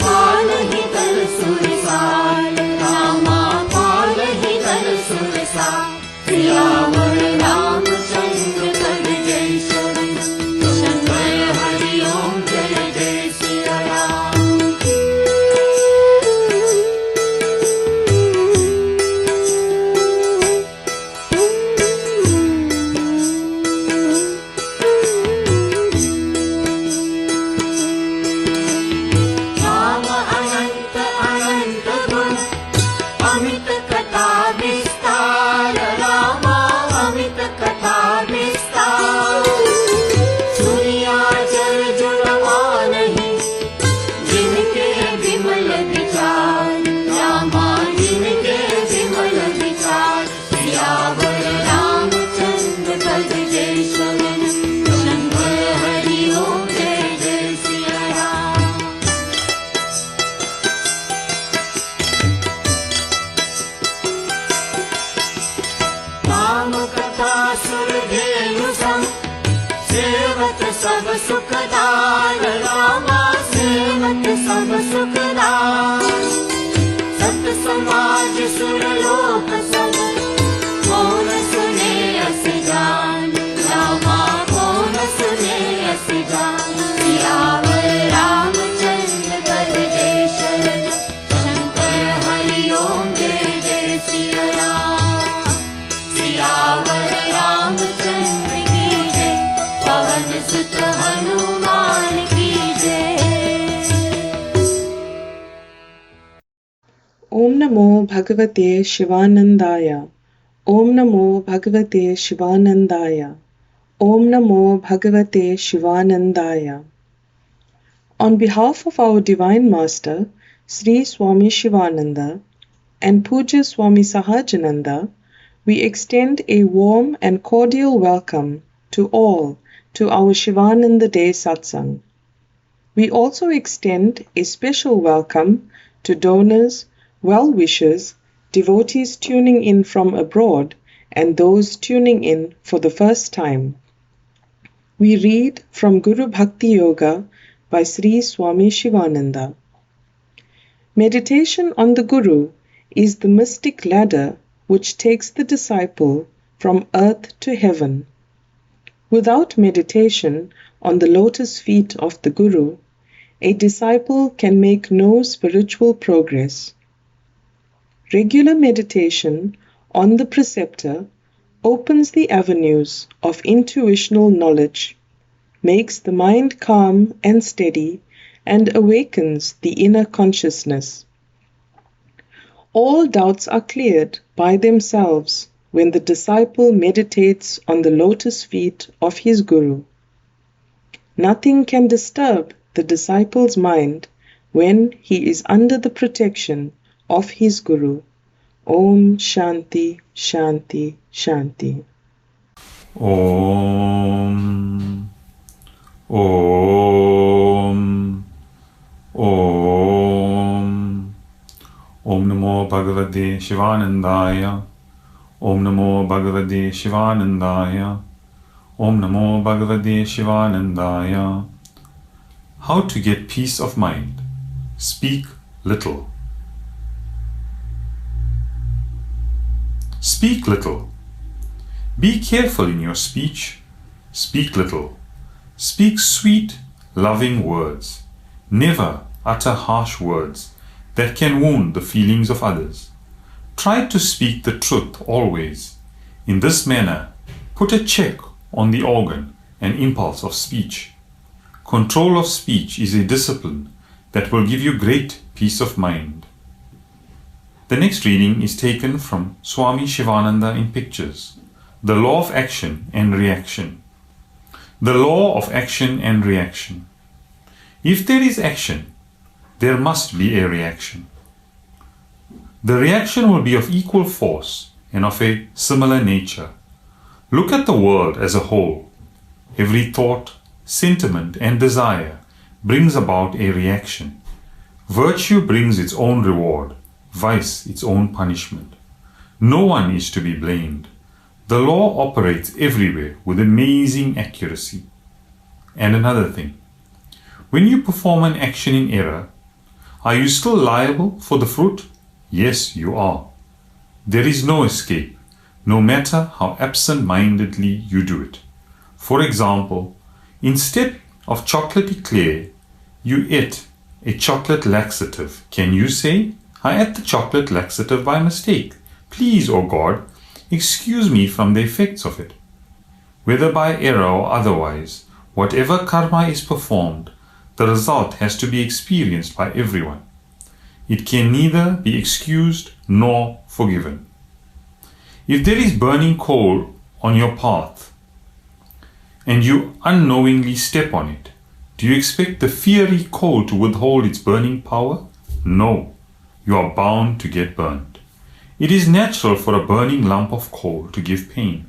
पालहि दल सुरसाल रामा पालहि दल सुरसाल। सियावर रामचंद्र पद जय शरण शंकर हरि ओम जय जय सिया राम। सुखदान रामा सेवक सब सुखदान सत समाज सुरलोक सब कौन सुने अस जान रामा कौन सुने अस जान सियावर रामचंद्र पद जय शरण शंकर हरि ओम जय जय सिया राम सियावर रामचंद्र की जय पवन सुत हनुमान की जय। ओम नमो भगवते शिवानंदाय। ओम नमो भगवते शिवानंदाय। Om Namo Bhagavate Shivanandaya. On behalf of our Divine Master, Sri Swami Sivananda, and Puja Swami Sahajananda, we extend a warm and cordial welcome to all to our Sivananda Day Satsang. We also extend a special welcome to donors, well-wishers, devotees tuning in from abroad, and those tuning in for the first time. We read from Guru Bhakti Yoga by Sri Swami Sivananda. Meditation on the Guru is the mystic ladder which takes the disciple from earth to heaven. Without meditation on the lotus feet of the Guru, a disciple can make no spiritual progress. Regular meditation on the preceptor opens the avenues of intuitional knowledge, makes the mind calm and steady, and awakens the inner consciousness. All doubts are cleared by themselves when the disciple meditates on the lotus feet of his Guru. Nothing can disturb the disciple's mind when he is under the protection of his Guru. Om Shanti, Shanti, Shanti. Om. Om. Om. Om Namo Bhagavate Shivanandaya. Om Namo Bhagavate Shivanandaya. Om Namo Bhagavate Shivanandaya. How to get peace of mind. Speak little. Speak little. Be careful in your speech. Speak little. Speak sweet, loving words. Never utter harsh words that can wound the feelings of others. Try to speak the truth always. In this manner, put a check on the organ and impulse of speech. Control of speech is a discipline that will give you great peace of mind. The next reading is taken from Swami Sivananda in pictures. The law of action and reaction. The law of action and reaction. If there is action, there must be a reaction. The reaction will be of equal force and of a similar nature. Look at the world as a whole. Every thought, sentiment, and desire brings about a reaction. Virtue brings its own reward. Vice its own punishment. No one is to be blamed. The law operates everywhere with amazing accuracy. And another thing, when you perform an action in error, are you still liable for the fruit? Yes, you are. There is no escape, no matter how absent-mindedly you do it. For example, instead of chocolate eclair, you ate a chocolate laxative. Can you say, I ate the chocolate laxative by mistake. Please, O God, excuse me from the effects of it. Whether by error or otherwise, whatever karma is performed, the result has to be experienced by everyone. It can neither be excused nor forgiven. If there is burning coal on your path and you unknowingly step on it, do you expect the fiery coal to withhold its burning power? No. You are bound to get burned. It is natural for a burning lump of coal to give pain.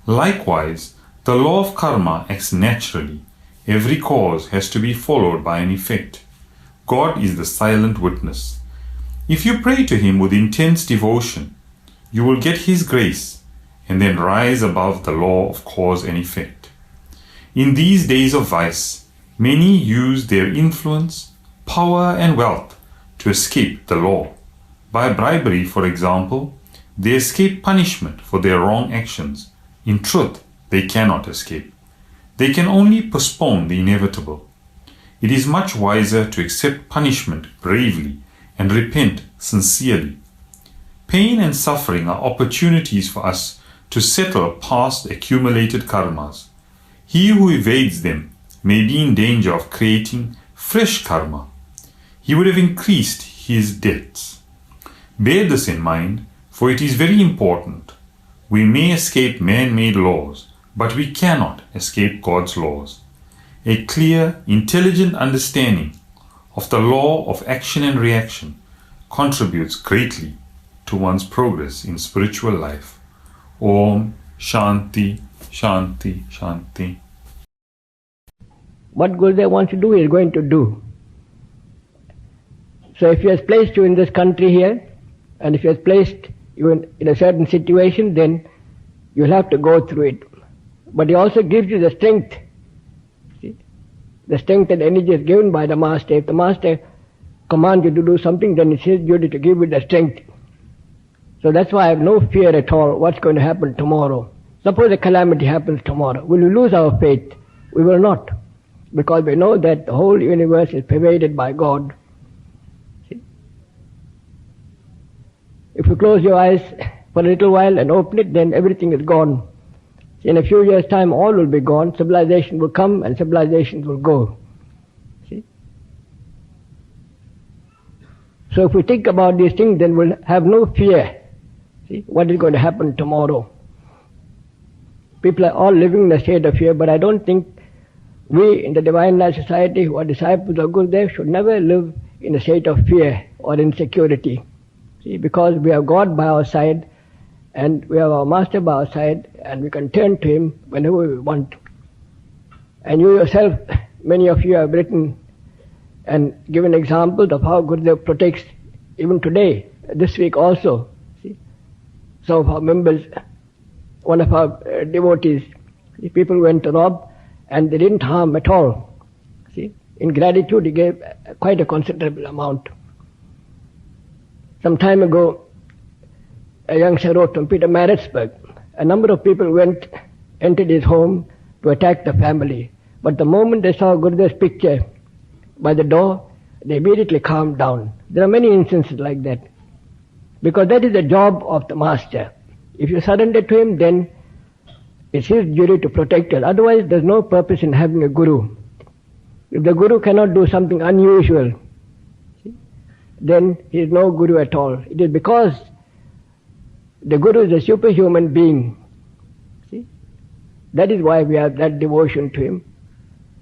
Likewise, the law of karma acts naturally. Every cause has to be followed by an effect. God is the silent witness. If you pray to Him with intense devotion, you will get His grace and then rise above the law of cause and effect. In these days of vice, Many use their influence, power and wealth to escape the law. By bribery, for example, they escape punishment for their wrong actions. In truth, they cannot escape. They can only postpone the inevitable. It is much wiser to accept punishment bravely and repent sincerely. Pain and suffering are opportunities for us to settle past accumulated karmas. He who evades them may be in danger of creating fresh karma. He would have increased his debts. Bear this in mind, for it is very important. We may escape man-made laws, but we cannot escape God's laws. A clear, intelligent understanding of the law of action and reaction contributes greatly to one's progress in spiritual life. Om Shanti, Shanti, Shanti. What Gurudev wants to do, he is going to do. So if he has placed you in this country here, and if he has placed you in a certain situation, then you will have to go through it. But he also gives you the strength. See? The strength and energy is given by the Master. If the Master commands you to do something, then it's his duty to give you the strength. So that's why I have no fear at all what's going to happen tomorrow. Suppose a calamity happens tomorrow. Will we lose our faith? We will not. Because we know that the whole universe is pervaded by God. See? If you close your eyes for a little while and open it, then everything is gone. See, in a few years' time, all will be gone. Civilization will come and civilizations will go. See? So if we think about these things, then we'll have no fear. See, what is going to happen tomorrow? People are all living in a state of fear, but I don't think we in the Divine Life Society who are disciples of Gurudev should never live in a state of fear or insecurity. See, because we have God by our side and we have our Master by our side and we can turn to Him whenever we want. And you yourself, many of you have written and given examples of how Gurudev protects even today, this week also. See, some of our members, one of our devotees, the people went to rob and they didn't harm at all. See, in gratitude he gave quite a considerable amount. Some time ago, a youngster wrote from Peter Maritzburg. A number of people entered his home to attack the family. But the moment they saw Gurudev's picture by the door, they immediately calmed down. There are many instances like that. Because that is the job of the Master. If you surrender to him, then it's his duty to protect us. Otherwise, there's no purpose in having a guru. If the guru cannot do something unusual, then he is no guru at all. It is because the guru is a superhuman being. See? That is why we have that devotion to him.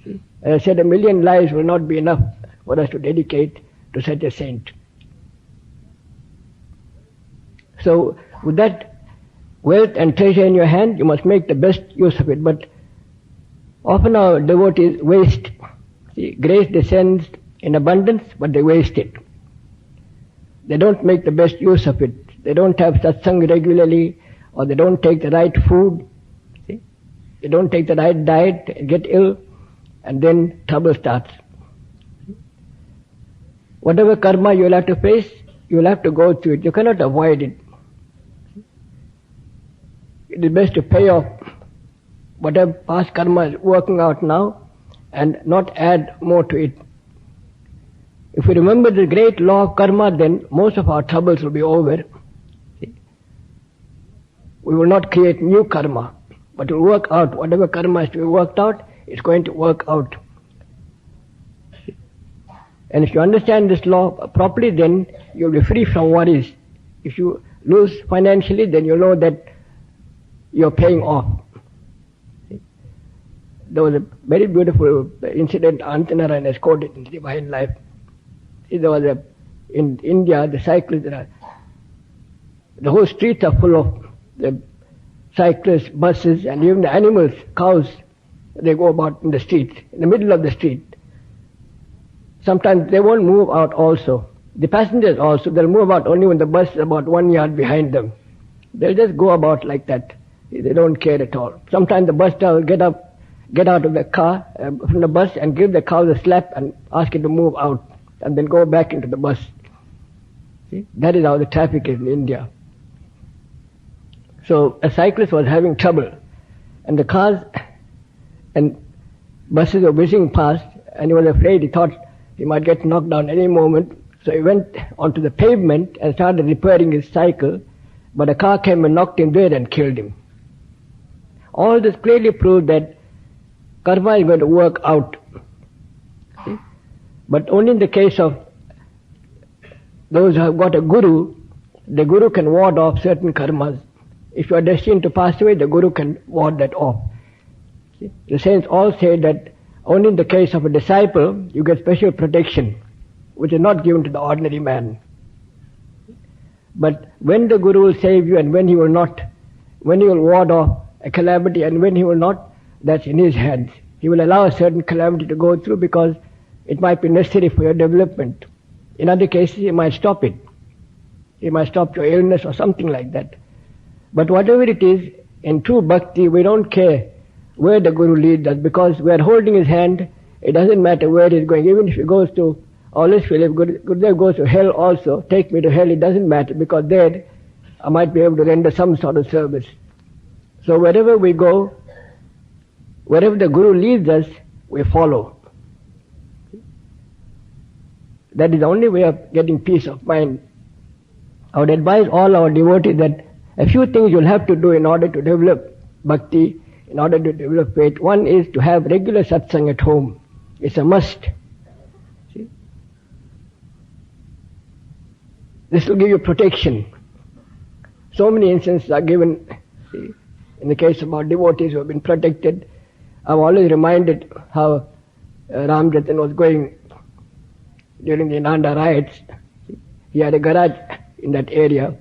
See? As I said, 1,000,000 lives will not be enough for us to dedicate to such a saint. So, with that wealth and treasure in your hand, you must make the best use of it. But often our devotees waste. See, grace descends in abundance, but they waste it. They don't make the best use of it. They don't have satsang regularly, or they don't take the right food. See? They don't take the right diet, and get ill, and then trouble starts. Whatever karma you will have to face, you will have to go through it. You cannot avoid it. It is best to pay off whatever past karma is working out now and not add more to it. If we remember the great law of karma, then most of our troubles will be over. See? We will not create new karma, but will work out. Whatever karma is to be worked out, it's going to work out. See? And if you understand this law properly, then you'll be free from worries. If you lose financially, then you know that you're paying off. See? There was a very beautiful incident Antanarayan has quoted in Divine Life. See, there was in India, the cyclists, the whole streets are full of the cyclists, buses, and even the animals, cows, they go about in the streets, in the middle of the street. Sometimes they won't move out also. The passengers also, they'll move out only when the bus is about 1 yard behind them. They'll just go about like that. They don't care at all. Sometimes the bus driver will get up get out of the car, from the bus, and give the cow a slap and ask it to move out, and then go back into the bus. See? That is how the traffic is in India. So a cyclist was having trouble, and the cars and buses were whizzing past, and he was afraid. He thought he might get knocked down any moment, so he went onto the pavement and started repairing his cycle, but a car came and knocked him dead and killed him. All this clearly proved that karma is going to work out. See? But only in the case of those who have got a guru, the guru can ward off certain karmas. If you are destined to pass away, the guru can ward that off. See? The saints all say that only in the case of a disciple, you get special protection, which is not given to the ordinary man. But when the guru will save you and when he will not, when he will ward off a calamity and when he will not, that's in his hands. He will allow a certain calamity to go through because it might be necessary for your development. In other cases, he might stop it. He might stop your illness or something like that. But whatever it is, in true bhakti, we don't care where the guru leads us because we are holding his hand. It doesn't matter where he's going. Even if he goes to, always feel if Gurudev goes to hell also, take me to hell, it doesn't matter because there I might be able to render some sort of service. So wherever we go, wherever the guru leads us, we follow. That is the only way of getting peace of mind. I would advise all our devotees that a few things you'll have to do in order to develop bhakti, in order to develop faith. One is to have regular satsang at home. It's a must. See? This will give you protection. So many instances are given, see, in the case of our devotees who have been protected. I'm always reminded how Ram was going during the Nanda riots. He had a garage in that area,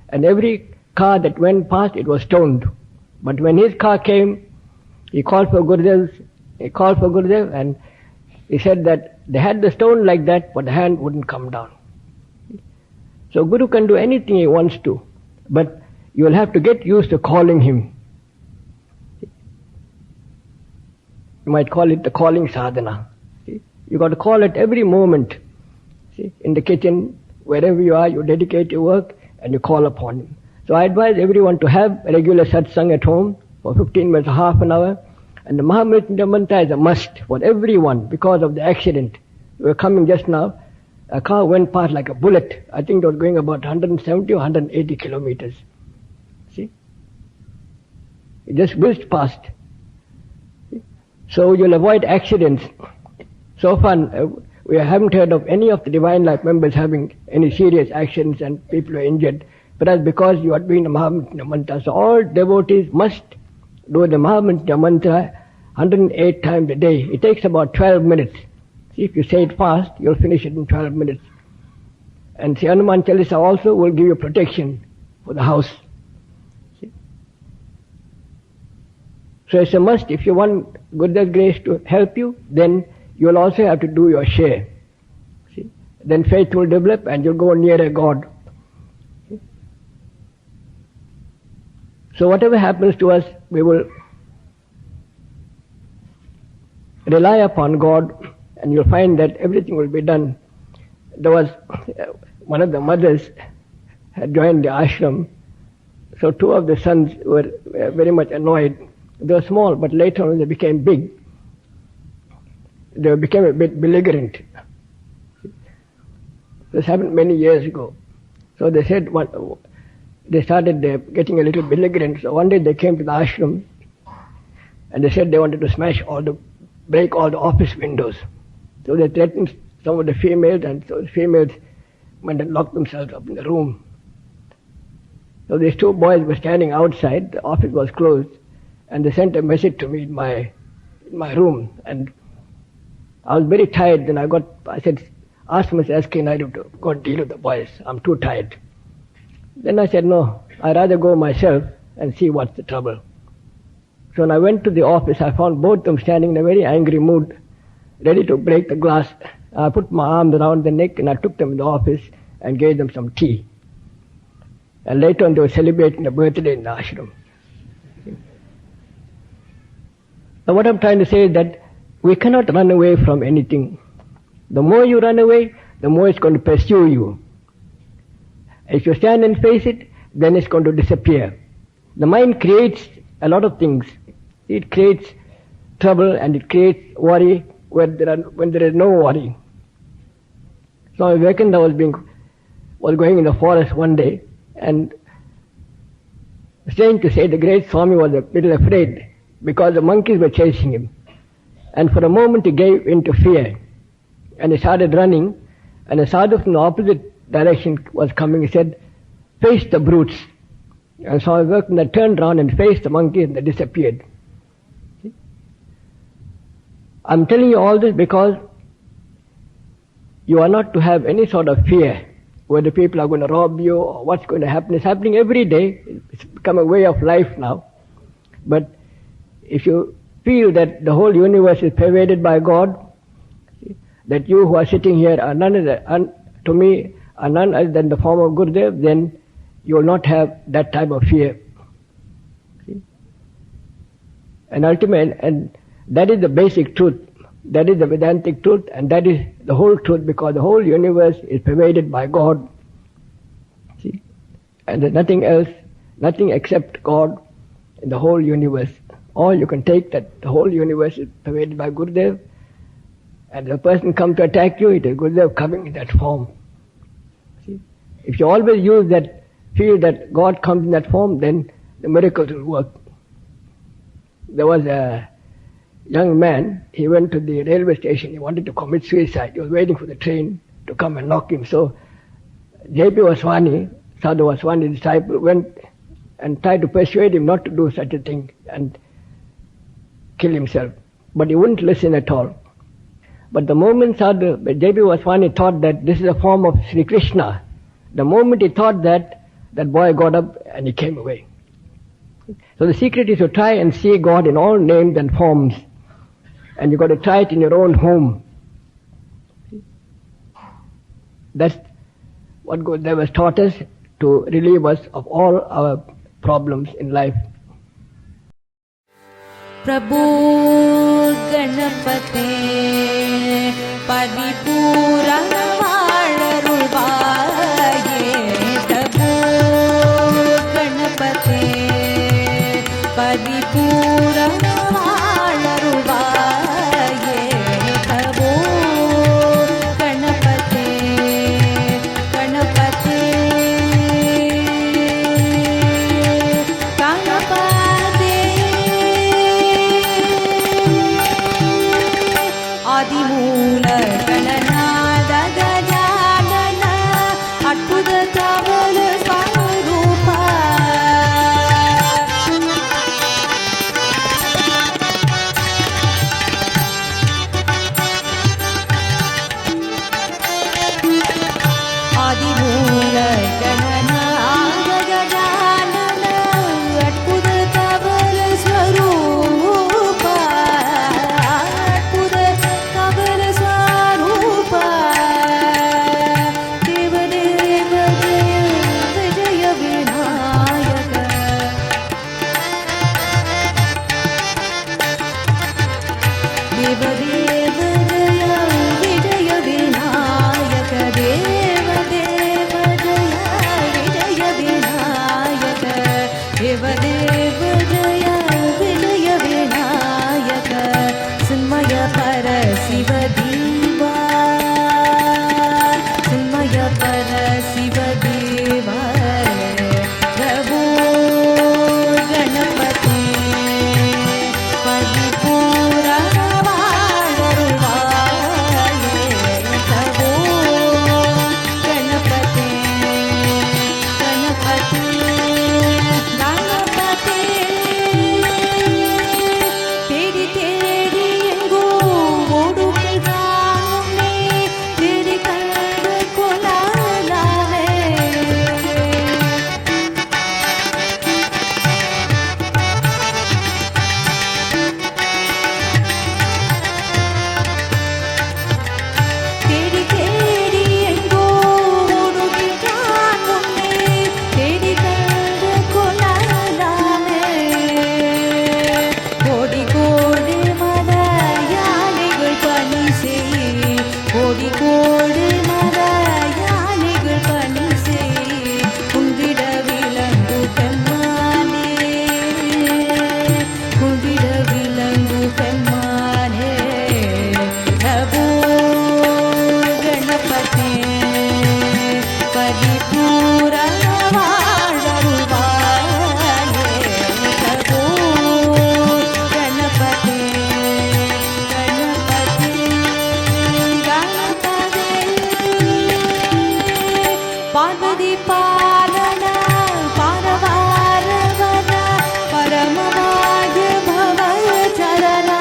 and every car that went past, it was stoned. But when his car came, he called for Gurudev, and he said that they had the stone like that, but the hand wouldn't come down. So Guru can do anything he wants to, but you will have to get used to calling him. You might call it the calling sadhana. See? You got to call at every moment. See? In the kitchen, wherever you are, you dedicate your work and you call upon him. So I advise everyone to have a regular satsang at home for 15 minutes or half an hour. And the Maha Mrityunjaya mantra is a must for everyone because of the accident. We were coming just now. A car went past like a bullet. I think it was going about 170 or 180 kilometers. See? It just whizzed past. So you'll avoid accidents. So far, we haven't heard of any of the Divine Life members having any serious accidents and people are injured. But that's because you are doing the Maha Mrityunjaya mantra. So all devotees must do the Maha Mrityunjaya mantra 108 times a day. It takes about 12 minutes. See, if you say it fast, you'll finish it in 12 minutes. And Sri Hanuman Chalisa also will give you protection for the house. See? So it's a must. If you want Gurudev's grace to help you, then you'll also have to do your share. See? Then faith will develop and you'll go nearer God. See? So whatever happens to us, we will rely upon God and you'll find that everything will be done. There was one of the mothers had joined the ashram, so two of the sons were very much annoyed. They were small, but later on they became big. They became a bit belligerent. This happened many years ago. So they said they started getting a little belligerent. So one day they came to the ashram and they said they wanted to break all the office windows. So they threatened some of the females, and so the females went and locked themselves up in the room. So these two boys were standing outside, the office was closed, and they sent a message to me in my room. And I was very tired, then I said, ask Mr. S.K. Naidu to go and deal with the boys, I'm too tired. Then I said, no, I'd rather go myself and see what's the trouble. So when I went to the office, I found both of them standing in a very angry mood, ready to break the glass. I put my arms around their neck and I took them in the office and gave them some tea. And later on they were celebrating a birthday in the ashram. Now what I'm trying to say is that we cannot run away from anything. The more you run away, the more it's going to pursue you. If you stand and face it, then it's going to disappear. The mind creates a lot of things. It creates trouble and it creates worry when there is no worry. Swami Vivekananda was going in the forest one day, and strange to say, the great Swami was a little afraid because the monkeys were chasing him. And for a moment he gave into fear, and he started running, and a sadhu from the opposite direction was coming. He said, "Face the brutes." And Swami Vivekananda turned around and faced the monkeys, and they disappeared. See? I'm telling you all this because you are not to have any sort of fear whether people are going to rob you or what's going to happen. It's happening every day. It's become a way of life now. But if you feel that the whole universe is pervaded by God, that you who are sitting here are none other than the form of Gurudev, then you will not have that type of fear. See? And ultimately, and that is the basic truth. That is the Vedantic truth, and that is the whole truth, because the whole universe is pervaded by God. See? And there's nothing else, nothing except God in the whole universe. Or you can take that the whole universe is pervaded by Gurudev, and the person comes to attack you, it is Gurudev coming in that form. See? If you always use that, feel that God comes in that form, then the miracles will work. There was a young man, he went to the railway station, he wanted to commit suicide. He was waiting for the train to come and knock him. So J.P. Vaswani, Sadhu Vaswani's disciple, went and tried to persuade him not to do such a thing and kill himself. But he wouldn't listen at all. But the moment J.P. Vaswani thought that this is a form of Sri Krishna, the moment he thought that, that boy got up and he came away. So the secret is to try and see God in all names and forms. And you've got to try it in your own home. That's what Gurudev has taught us, to relieve us of all our problems in life. Prabho Ganapathe Pari Poorana Prabho Ganapathe Pari Poorana परिपालना पारवारवना परमभाग्य भव चरणा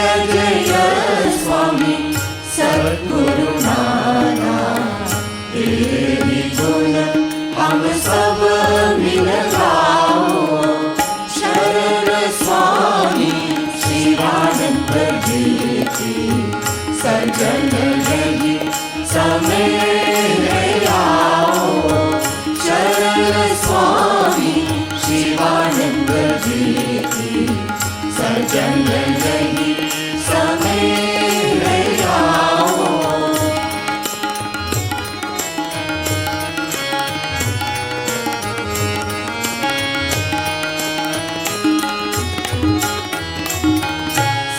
जय स्वामी सद्गुरु नानक तेरी गुण हम सब मिल गाओ शरण स्वामी शिवानंद जी की सजन रही समय आओ शरण स्वामी शिवानंद जी की सजन रही समय आओ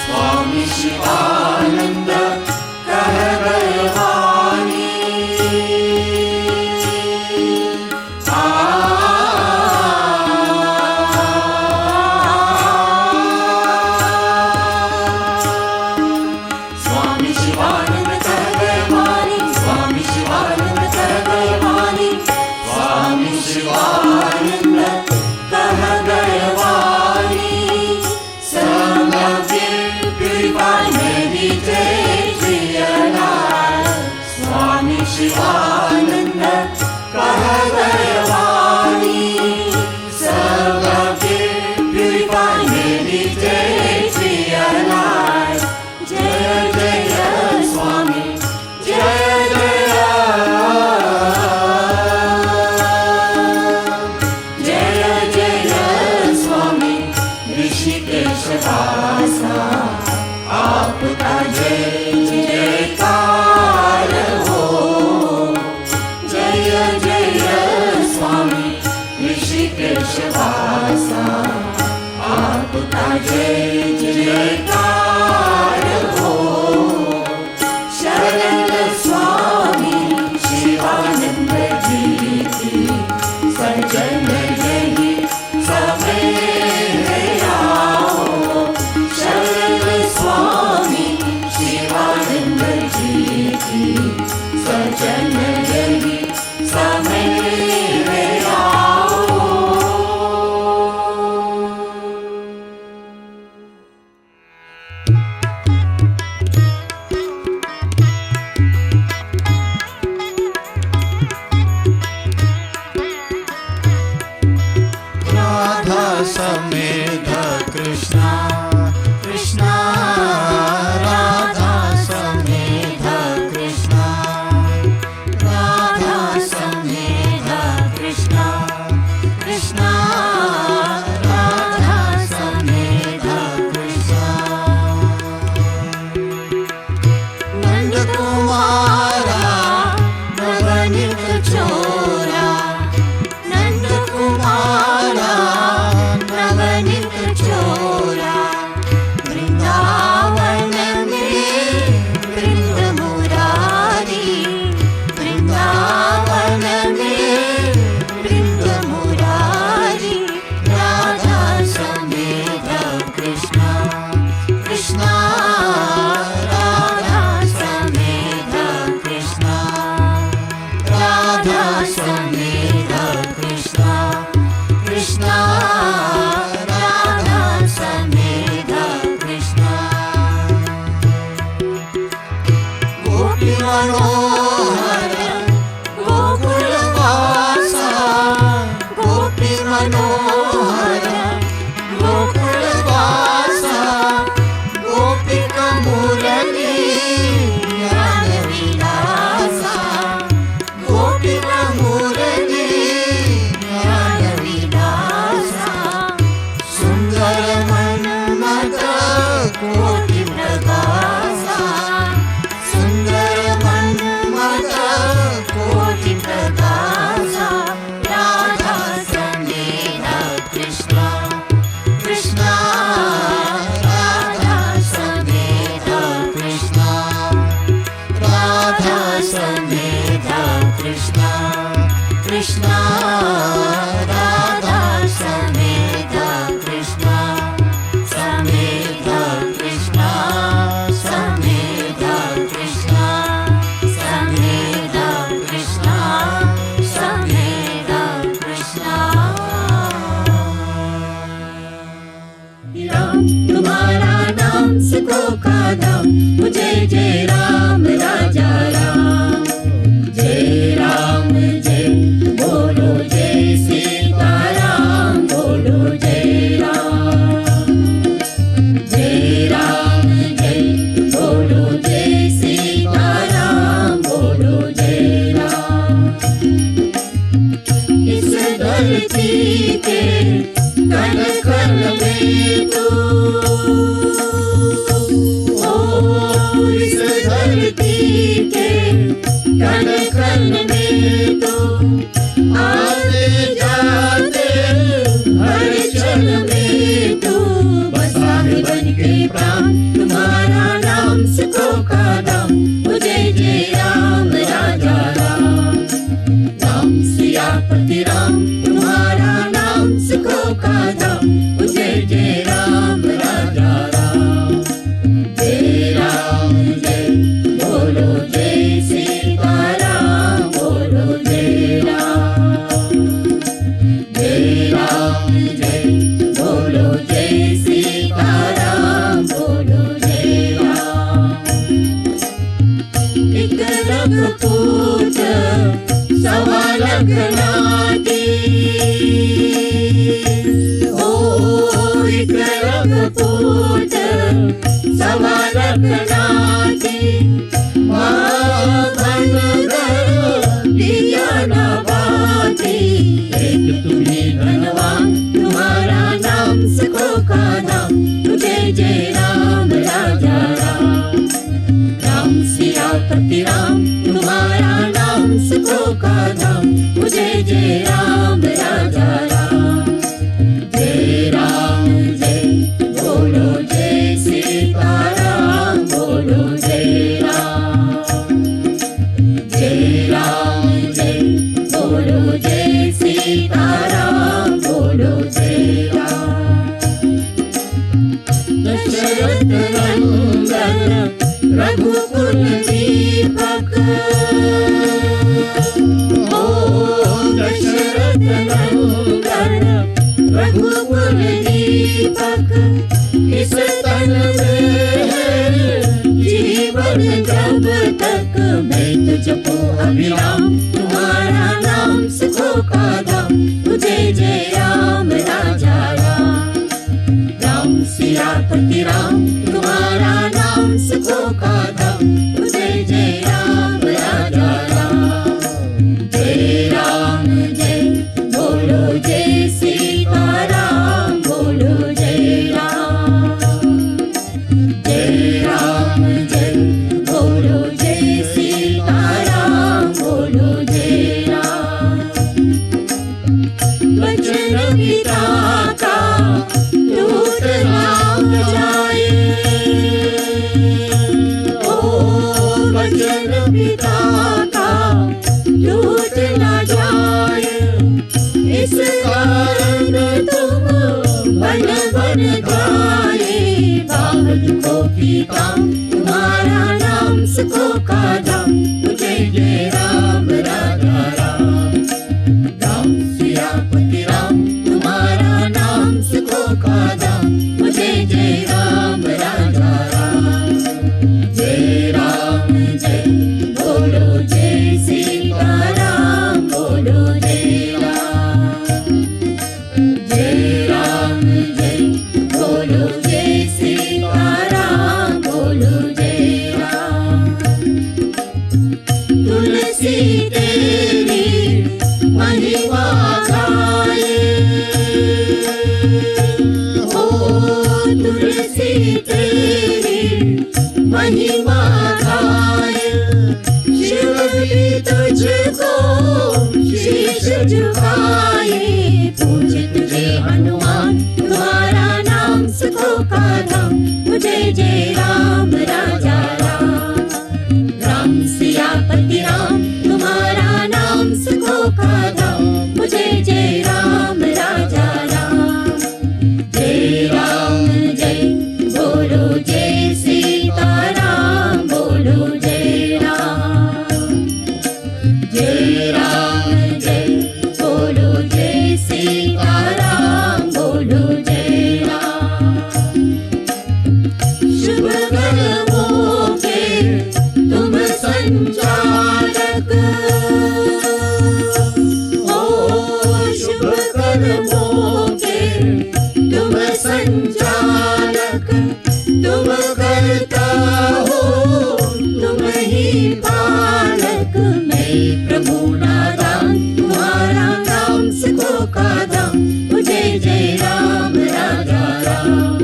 स्वामी शिवानंद कह गए वाणी स्वामी शिवानंद कह गए वाणी स्वामी शिवानंद कह गए वाणी स्वामी शिवानंद कह गए वाणी purify meditate realize Swami Shivananda कह गए वाणी सर्वज्ञ purify meditate realize जय जय स्वामी जय जय जय स्वामी ऋषिकेश वासा आपका जय जयकार हो जय जय स्वामी ऋषिकेश वासा आपका जय जयकार हो शरण स्वामी शिवानंद जी की सजन रही समय आओ शरण स्वामी शिवानंद जी की सजन रही समय आओ राधा समेधा कृष्णा कृष्णा राधा समेधा कृष्णा राधा समेधा कृष्णा कृष्णा राधा समेधा कृष्णा नंद कुमारा नवनीत चोरा नंद कुमारा नवनीत चोरा वृंदावन में वृंद मुरारी वृंदावन में वृंद मुरारी राधा समेधा कृष्णा कृष्णा राधा समेधा कृष्णा राधा समेधा कृष्णा कृष्णा राधा समेधा कृष्णा गोपी मनोहर गोकुल वासा गोपी मनोहर गोकुल वासा गोपिका मुरली ज्ञान विलासा गोपिका मुरली ज्ञान विलासा सुंदर मन मद कोटि प्रकाशा सुंदर मन पूत सवा लखनाती ओ एक लख पूत सवा लखनाती महाभन दिया न भाती एक तुम्हें धनवान तुम्हारा नाम सुखों का नाम तुझे जय राम राजा राम राम सियापति राम तुम्हारा नाम सुखों का नाम मुझे जय राम राजा राम जय राम जय बोलो जय सीताराम बोलो जय राम जय राम जय बोलो जय सीताराम बोलो जय राम दशरथ नंदन रघुकुल दीपक ओ दशरथ नंदन रघुकुल दीपक इस तन में है जीवन जब तक मैं तुझको अभिराम तुम्हारा नाम सुखों का धाम तुझे जय राम राजा राम राम सियापति राम तुम्हारा नाम सुखों का धाम तुझे जय राम राजा राम जय राम जय बोलो जय सीताराम बोलो जय राम जय बोलो जय सीताराम बोलो जय राम वचन पिता का टूट ना जाए ओ वचन पिता का टूट ना जाए इस कारण तुम बन बन गाए बाह दुखों की काम तुम्हारा नाम सुखों का धाम तुझे जय राम राजा राम राम सियापति राम तुम्हारा नाम सुखों का धाम मुझे जय राम राजा राम जय बोलो जय सीताराम बोलो जय राम जय बोलो जय सीताराम बोलो जय राम तुलसी तेरी महिमा गाए ओ तुलसी तेरी महिमा गाए शिव भी तुझको शीश झुकाए पूजे तुझे हनुमान तुम्हारा नाम सुखों का धाम मुझे जय राम राजा राम राम सियापति राम तुम्हारा नाम सुखों का धाम मुझे जय राम राजा राम जय बोलो जय सीताराम बोलो जय राम जय बोलो जय सीताराम बोलो जय राम शुभ कर्मों के तुम संचालक ओ शुभ कर्मों के तुम संचालक तुम करता हो तुम ही पालक मैं प्रभु नादान तुम्हारा नाम सुखों का धाम मुझे जय राम राजा राम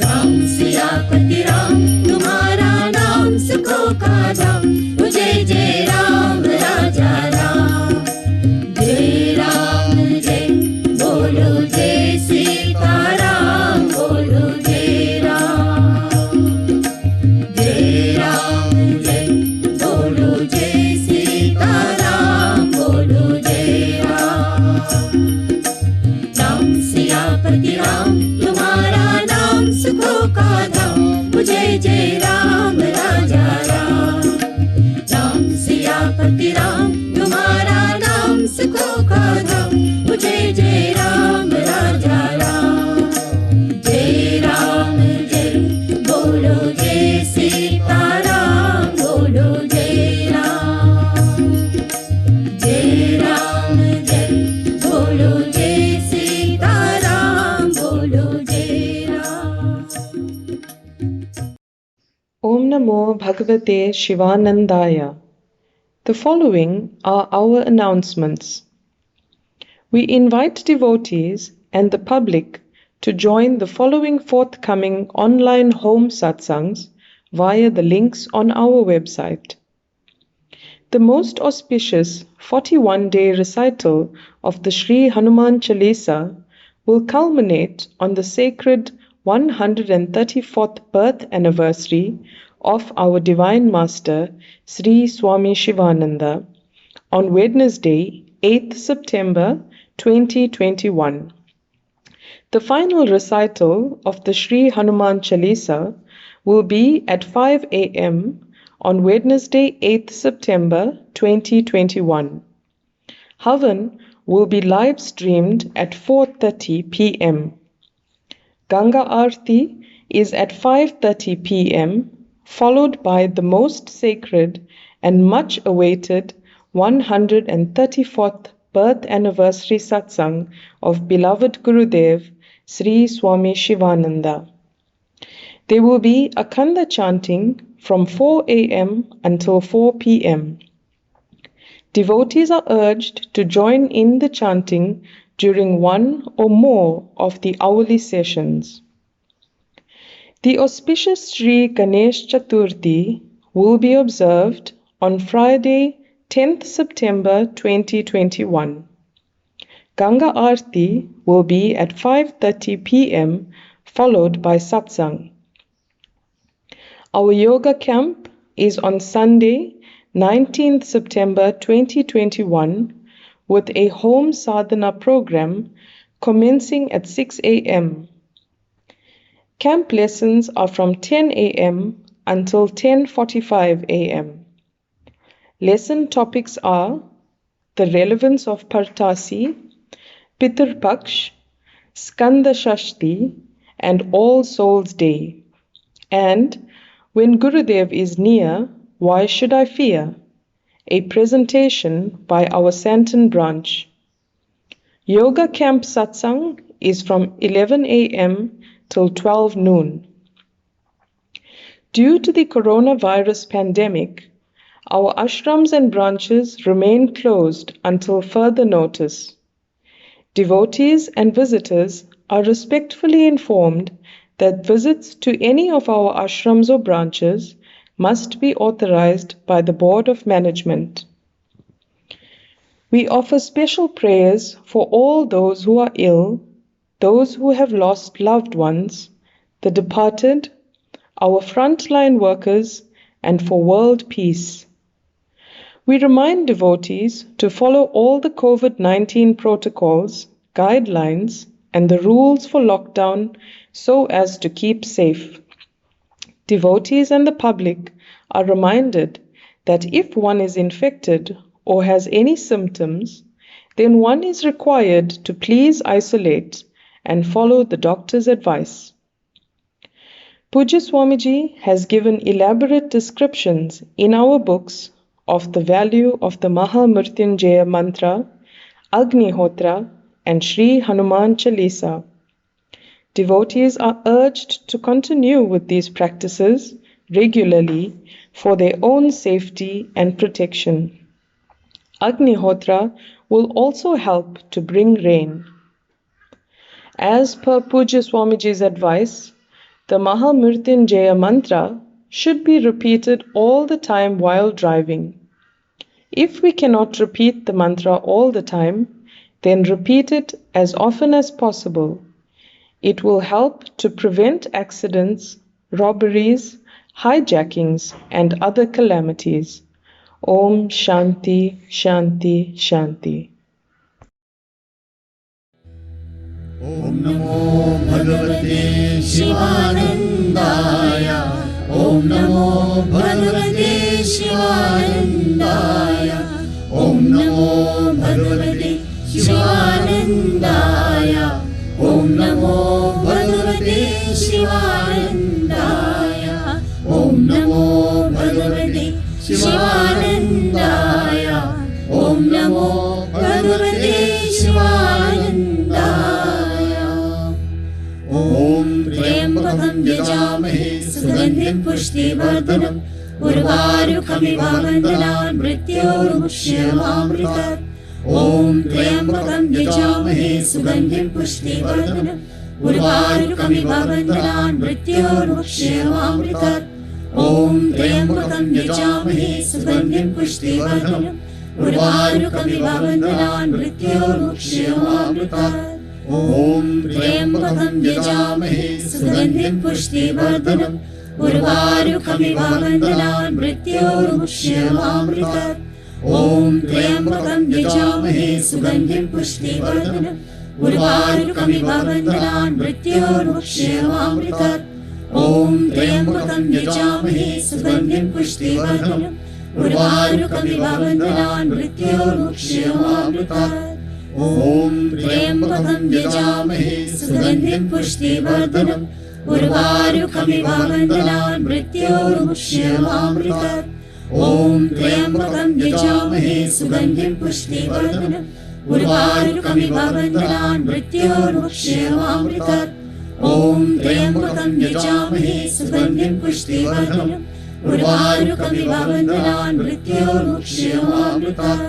राम सियापति राम तुम्हारा नाम सुखों का धाम मुझे जय राम राजा राम जय बोलो जय सीताराम बोलो जय राम जय बोलो जय सीताराम बोलो जय राम राम सियापति राम तुम्हारा नाम सुखों का धाम मुझे जय राम राजा राम राम सियापति राम तुम्हारा नाम सुखों का धाम मुझे जय राम राजा राम जय बोलो जय सीताराम बोलो जय Ram Om Namo Bhagavate Sivanandaya. The following are our announcements. We invite devotees and the public to join the following forthcoming online home satsangs via the links on our website. The most auspicious 41-day recital of the Sri Hanuman Chalisa will culminate on the sacred 134th birth anniversary of our Divine Master Sri Swami Sivananda on Wednesday, 8th September 2021. The final recital of the Sri Hanuman Chalisa will be at 5 a.m. on Wednesday, 8th September 2021. Havan will be live streamed at 4:30 p.m. Ganga Arati is at 5:30 p.m., followed by the most sacred and much awaited 134th birth anniversary satsang of beloved Gurudev Sri Swami Sivananda. There will be Akhanda chanting from 4 a.m. until 4 p.m. Devotees are urged to join in the chanting during one or more of the hourly sessions. The auspicious Sri Ganesh Chaturthi will be observed on Friday, 10th September 2021. Ganga Arati will be at 5:30 p.m. followed by Satsang. Our yoga camp is on Sunday, 19th September 2021 with a home sadhana program commencing at 6 a.m. Camp lessons are from 10 a.m. until 10:45 a.m. Lesson topics are the relevance of Partasi, Pitar Paksh, Skanda Shashti, and All Souls Day, and When Gurudev is near, why should I fear? A presentation by our Santon branch. Yoga Camp Satsang is from 11 a.m. till 12 noon. Due to the coronavirus pandemic, our ashrams and branches remain closed until further notice. Devotees and visitors are respectfully informed that visits to any of our ashrams or branches must be authorized by the Board of Management. We offer special prayers for all those who are ill, those who have lost loved ones, the departed, our frontline workers, and for world peace. We remind devotees to follow all the COVID-19 protocols, guidelines, and the rules for lockdown so as to keep safe. Devotees and the public are reminded that if one is infected or has any symptoms, then one is required to please isolate and follow the doctor's advice. Pujya Swamiji has given elaborate descriptions in our books of the value of the Maha Mrityunjaya mantra, Agnihotra, and Sri Hanuman Chalisa. Devotees are urged to continue with these practices regularly for their own safety and protection. Agnihotra will also help to bring rain. As per Pujya Swamiji's advice, the Maha Mrityunjaya mantra should be repeated all the time while driving. If we cannot repeat the mantra all the time, then repeat it as often as possible. It will help to prevent accidents, robberies, hijackings, and other calamities. Om Shanti, Shanti, Shanti. Om Namo Bhagavate Sivanandaya. Om Namo Bhagavate Sivanandaya. Om Namo Bhagavate Sivanandaya. Om Namo Bhagavate Sivanandaya. Om Namo Bhagavate Sivanandaya. Om Namo Bhagavate Sivanandaya. Om Triambakam Yajamahe सुगन्धिं पुष्टिवर्धनम् उर्वारुकमिव बन्धनान् मृत्योर्मुक्ष्यमामृतात् ॐ त्र्यम्बकं यजामहे सुगन्धिं पुष्टिवर्धनम् उर्वारुकमिव बन्धनान् मृत्योर्मुक्ष्यमामृतात् ॐ त्र्यम्बकं यजामहे सुगन्धिं पुष्टिवर्धनम् उर्वारुकमिव बन्धनान् मृत्योर्मुक्ष्यमामृतात् ॐ त्र्यम्बकं यजामहे सुगन्धिं पुष्टिवर्धनम् उर्वारुकमिव बन्धनान् मृत्योर्मुक्ष्यमामृतात् ॐ त्र्यम्बकं यजामहे सुगन्धिं पुष्टिवर्धनम् उर्वारुकमिव बन्धनान् मृत्योर्मुक्ष्यमामृतात् ॐ त्र्यम्बकं यजामहे सुगन्धिं पुष्टिवर्धनम् उर्वारुकमिव बन्धनान् मृत्योर्मुक्ष्यमामृतात् ॐ त्र्यम्बकं यजामहे सुगन्धिं पुष्टिवर्धनम् उर्वारुकमिव बन्धनान् मृत्योर्मुक्ष्यमामृतात् ॐ त्र्यम्बकं यजामहे सुगन्धिं पुष्टिवर्धनम् उर्वारुकमिव बन्धनान् मृत्योर्मुक्ष्यमामृतात् ॐ त्र्यम्बकं यजामहे सुगन्धिं पुष्टिवर्धनम् उर्वारुकमिव बन्धनान् मृत्योर्मुक्ष्यमामृतात्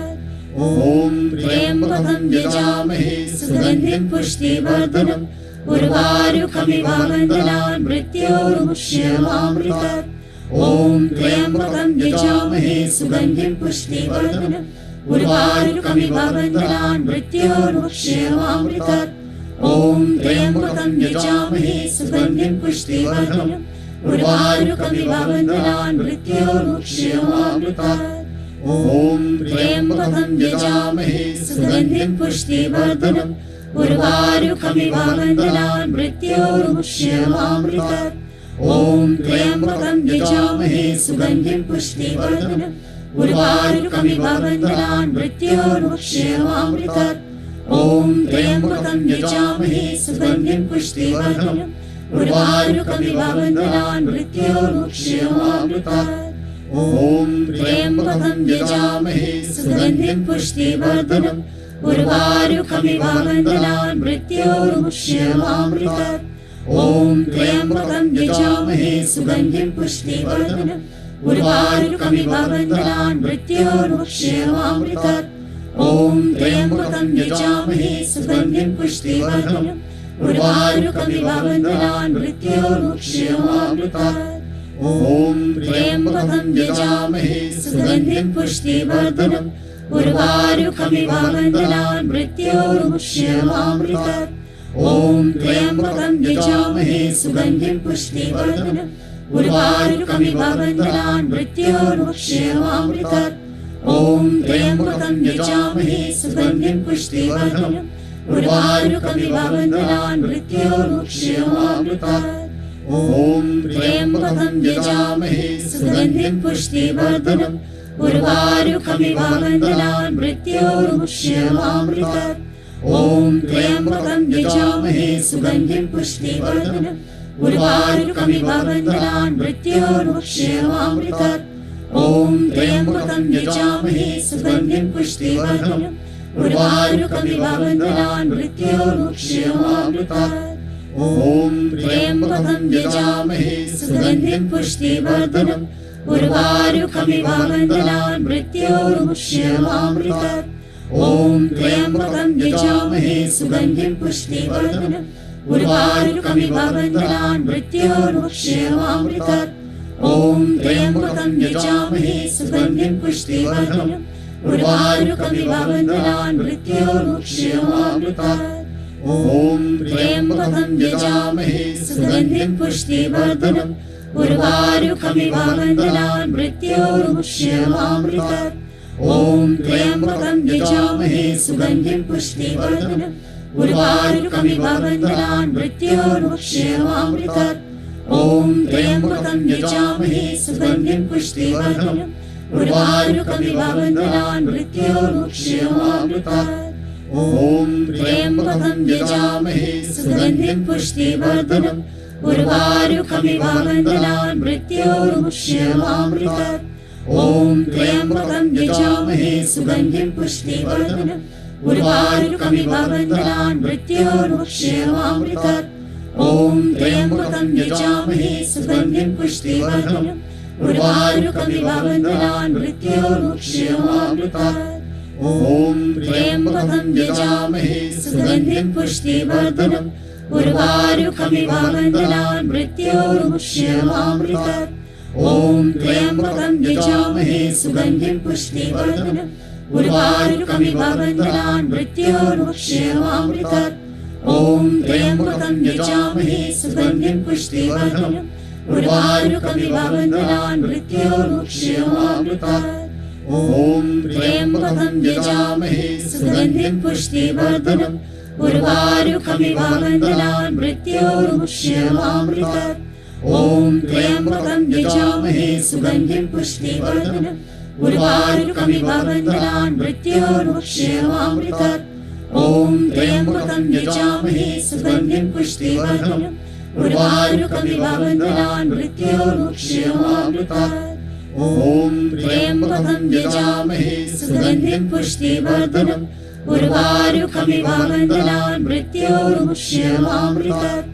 ॐ त्र्यम्बकं यजामहे सुगन्धिं पुष्टिवर्धनम् उर्वारुकमिव बन्धनान् मृत्योर्मुक्ष्यमामृतात् ॐ त्र्यम्बकं यजामहे सुगन्धिं पुष्टिवर्धनम् उर्वारुकमिव बन्धनान् मृत्योर्मुक्ष्यमामृतात् ॐ त्र्यम्बकं यजामहे सुगन्धिं पुष्टिवर्धनम् उर्वारुकमिव बन्धनान् मृत्योर्मुक्ष्यमामृतात् ॐ त्र्यम्बकं यजामहे सुगन्धिं पुष्टिवर्धनम् उर्वारुकमिव बन्धनान् मृत्योर्मुक्ष्यमामृतात् ॐ त्र्यम्बकं यजामहे सुगन्धिं पुष्टिवर्धनम् उर्वारुकमिव बन्धनान् मृत्योर्मुक्ष्यमामृतात् ॐ त्र्यम्बकं यजामहे सुगन्धिं पुष्टिवर्धनम् उर्वारुकमिव बन्धनान् मृत्योर्मुक्ष्यमामृतात् ॐ त्र्यम्बकं यजामहे सुगन्धिं पुष्टिवर्धनम् उर्वारुकमिव बन्धनान् मृत्योर्मुक्ष्यमामृतात् ॐ त्र्यम्बकं यजामहे सुगन्धिं पुष्टिवर्धनम् उर्वारुकमिव बन्धनान् मृत्योर्मुक्ष्यमामृतात् ॐ त्र्यम्बकं यजामहे सुगन्धिं पुष्टिवर्धनम् उर्वारुकमिव बन्धनान् मृत्योर्मुक्ष्यमामृतात् ॐ त्र्यम्बकं यजामहे सुगन्धिं पुष्टिवर्धनम् उर्वारुकमिव बन्धनान् मृत्योर्मुक्ष्यमामृतात् ॐ त्र्यम्बकं यजामहे सुगन्धिं पुष्टिवर्धनम् उर्वारुकमिव बन्धनान् मृत्योर्मुक्ष्यमामृतात् ॐ त्र्यम्बकं यजामहे सुगन्धिं पुष्टिवर्धनम् उर्वारुकमिव बन्धनान् मृत्योर्मुक्ष्यमामृतात् ॐ त्र्यम्बकं यजामहे सुगन्धिं पुष्टिवर्धनम् उर्वारुकमिव बन्धनान् मृत्योर्मुक्ष्यमामृतात् ॐ त्र्यम्बकं यजामहे सुगन्धिं पुष्टिवर्धनम् उर्वारुकमिव बन्धनान् मृत्योर्मुक्ष्यमामृतात् ॐ त्र्यम्बकं यजामहे सुगन्धिं पुष्टिवर्धनम् उर्वारुकमिव बन्धनान् मृत्योर्मुक्ष्यमामृतात् ॐ त्र्यम्बकं यजामहे सुगन्धिं पुष्टिवर्धनम् उर्वारुकमिव बन्धनान् मृत्योर्मुक्ष्यमामृतात् ॐ त्र्यम्बकं यजामहे सुगन्धिं पुष्टिवर्धनम् उर्वारुकमिव बन्धनान् मृत्योर्मुक्ष्यमामृतात् ॐ त्र्यम्बकं यजामहे सुगन्धिं पुष्टिवर्धनम् उर्वारुकमिव बन्धनान् मृत्योर्मुक्ष्यमामृतात् ॐ त्र्यम्बकं यजामहे सुगन्धिं पुष्टिवर्धनम् उर्वारुकमिव बन्धनान् मृत्योर्मुक्ष्यमामृतात् ॐ त्र्यम्बकं यजामहे सुगन्धिं पुष्टिवर्धनम् उर्वारुकमिव बन्धनान् मृत्योर्मुक्ष्यमामृतात् ॐ त्र्यम्बकं यजामहे सुगन्धिं पुष्टिवर्धनम् उर्वारुकमिव बन्धनान् मृत्योर्मुक्ष्यमामृतात् ॐ त्र्यम्बकं यजामहे सुगन्धिं पुष्टिवर्धनम् उर्वारुकमिव बन्धनान् मृत्योर्मुक्ष्यमामृतात् ॐ त्र्यम्बकं यजामहे सुगन्धिं पुष्टिवर्धनम् उर्वारुकमिव बन्धनान् मृत्योर्मुक्ष्यमामृतात् ॐ त्र्यम्बकं यजामहे सुगन्धिं पुष्टिवर्धनम् उर्वारुकमिव बन्धनान् मृत्योर्मुक्षयमामृतात् ॐ त्र्यम्बकं यजामहे सुगन्धिं पुष्टिवर्धनम् उर्वारुकमिव बन्धनान् मृत्योर्मुक्षयमामृतात् ॐ त्र्यम्बकं यजामहे सुगन्धिं पुष्टिवर्धनम् उर्वारुकमिव बन्धनान् मृत्योर्मुक्षयमामृतात् ॐ त्र्यम्बकं यजामहे सुगन्धिं पुष्टिवर्धनम् उर्वारुकमिव बन्धनान् मृत्योर्मुक्षयमामृतात् ॐ त्र्यम्बकं यजामहे सुगन्धिं पुष्टिवर्धनम् उर्वारुकमिव बन्धनान् मृत्योर्मुक्षयमामृतात् ॐ त्र्यम्बकं यजामहे सुगन्धिं पुष्टिवर्धनम् उर्वारुकमिव बन्धनान् मृत्योर्मुक्षयमामृतात् ॐ त्र्यम्बकं यजामहे सुगन्धिं पुष्टिवर्धनम् उर्वारुकमिव बन्धनान् मृत्योर्मुक्षयमामृतात् ॐ त्र्यम्बकं यजामहे सुगन्धिं पुष्टिवर्धनम् उर्वारुकमिव बन्धनान् मृत्योर्मुक्षयमामृतात्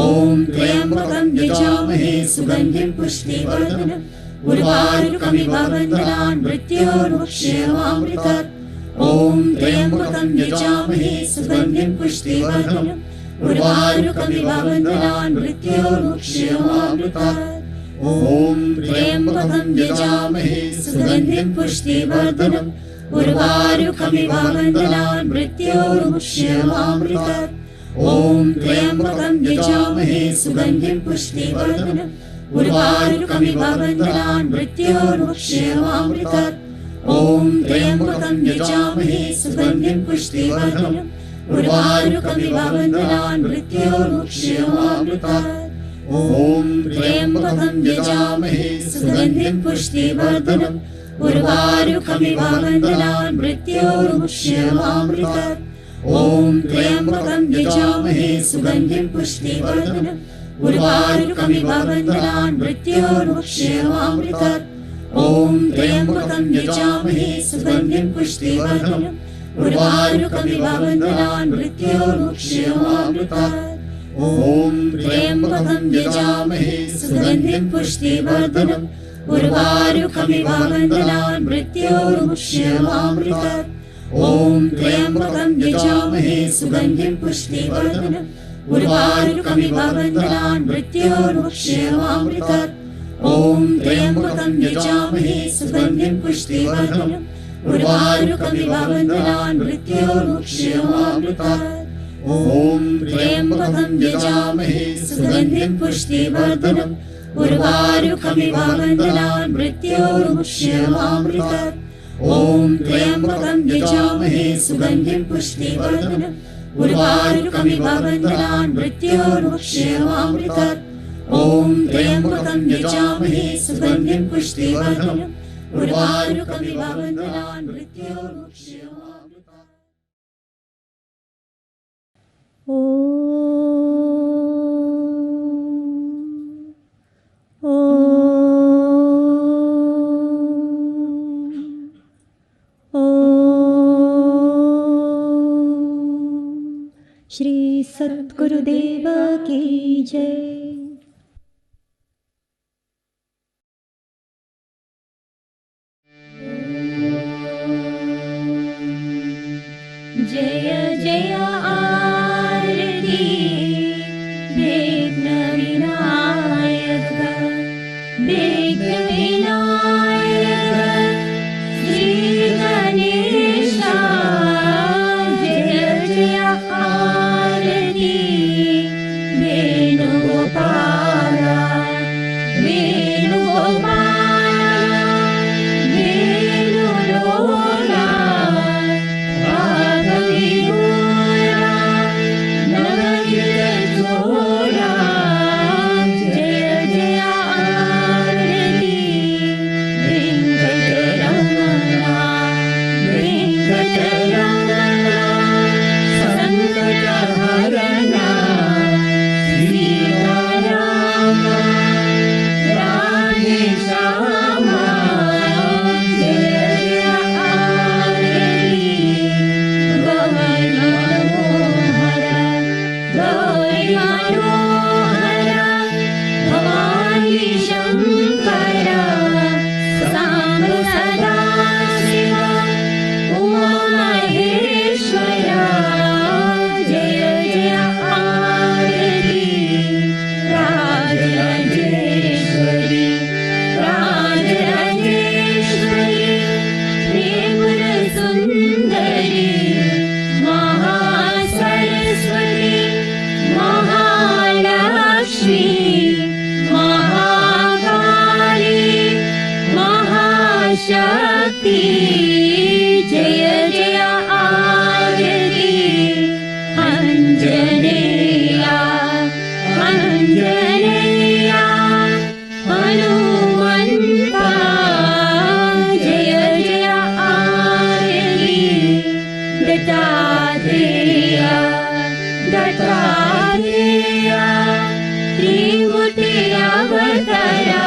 ॐ त्र्यम्बकं यजामहे सुगन्धिं पुष्टिवर्धनम् उर्वारुकमिव बन्धनान् मृत्योर्मुक्षयमामृतात् ॐ त्र्यम्बकं यजामहे सुगन्धिं पुष्टिवर्धनम् उर्वारुकमिव बन्धनान् मृत्योर्मुक्षयमामृतात् ॐ त्र्यम्बकं यजामहे सुगन्धिं पुष्टिवर्धनम् उर्वारुकमिव बन्धनान् मृत्योर्मुक्षयमामृतात् ॐ त्र्यम्बकं यजामहे सुगन्धिं पुष्टिवर्धनम् उर्वारुकमिव बन्धनान् मृत्योर्मुक्षयमामृतात् ॐ त्र्यम्बकं यजामहे सुगन्धिं पुष्टिवर्धनम् उर्वारुकमिव बन्धनान् मृत्योर्मुक्षयमामृतात् ॐ त्र्यम्बकं यजामहे सुगन्धिं पुष्टिवर्धनम् उर्वारुकमिव बन्धनान् मृत्योर्मुक्षयमामृतात् ॐ त्र्यम्बकं यजामहे सुगन्धिं पुष्टिवर्धनम् उर्वारुकमिव बन्धनान् मृत्योर्मुक्षयमामृतात् ॐ त्र्यम्बकं यजामहे सुगन्धिं पुष्टिवर्धनम् उर्वारुकमिव बन्धनान् मृत्योर्मुक्षयमामृतात् ॐ त्र्यम्बकं यजामहे सुगन्धिं पुष्टिवर्धनम् उर्वारुकमिव बन्धनान् मृत्योर्मुक्षयमामृतात् ॐ त्र्यम्बकं यजामहे सुगन्धिं पुष्टिवर्धनम् उर्वारुकमिव बन्धनान् मृत्योर्मुक्षयमामृतात् ॐ त्र्यम्बकं यजामहे सुगन्धिं पुष्टिवर्धनम् उर्वारुकमिव बन्धनान् मृत्योर्मुक्षयमामृतात् ॐ त्र्यम्बकं यजामहे सुगन्धिं पुष्टिवर्धनम् उर्वारुकमिव बन्धनान् मृत्योर्मुक्षयमामृतात् ॐ त्र्यम्बकं यजामहे सुगन्धिं पुष्टिवर्धनम् उर्वारुकमिव बन्धनान् मृत्योर्मुक्षयमामृतात् ॐ त्र्यम्बकं यजामहे सुगन्धिं पुष्टिवर्धनम् उर्वारुकमिव बन्धनान् मृत्योर्मुक्षयमामृतात् श्री सद्गुरुदेव की जय। जय जय आरती विघ्न विनायक विघ्न विनायक श्री गणेश। जय जय आरती वेणुगोपाल वेणुगोपाल वेणुलोला जय जय आरती जय जय आरती अंजनेया अंजनेया हनुमंता जय जय आरती दत्तात्रेय दत्तात्रेय त्रिमूर्ति अवतारा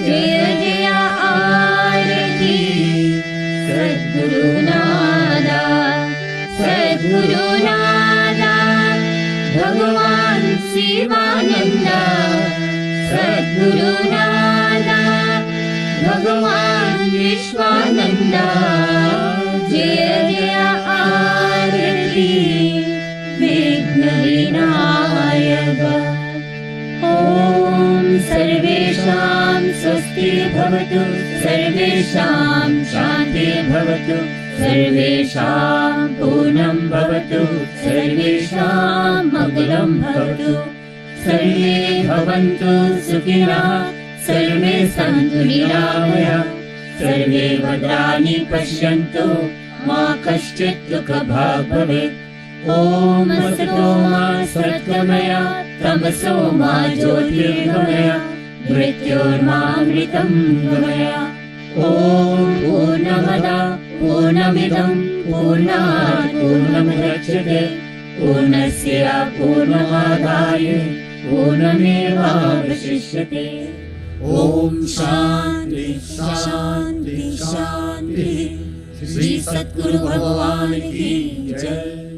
जय जय आरती सद्गुरुनादा सद्गुरुनादा भगवान शिवानंदा सद्गुरुनादा भगवान विश्वानंदा जय जय आरती विघ्न विनायक ॐ सर्वेषां स्वस्ति भवतु सर्वेषां शान्ति भवतु सर्वेषां पूर्णं भवतु सर्वेषां मङ्गलं भवतु सर्वे भवन्तु सुखिनः सर्वे सन्तु निरामयाः सर्वे भद्राणि पश्यन्तु मा कश्चित् दुःखभाग् भवेत् ॐ असतो मा सद्गमय तमसो मा ज्योतिर्गमय मृत्योर्मामृतं गमय ॐ पूर्णमदा पूर्णमिदं पूर्णात् पूर्णमुदच्यते पूर्णस्य पूर्णमादाय पूर्णमेवावशिष्यते ॐ शान्ति शान्ति शान्ति श्री सद्गुरु भगवान की जय।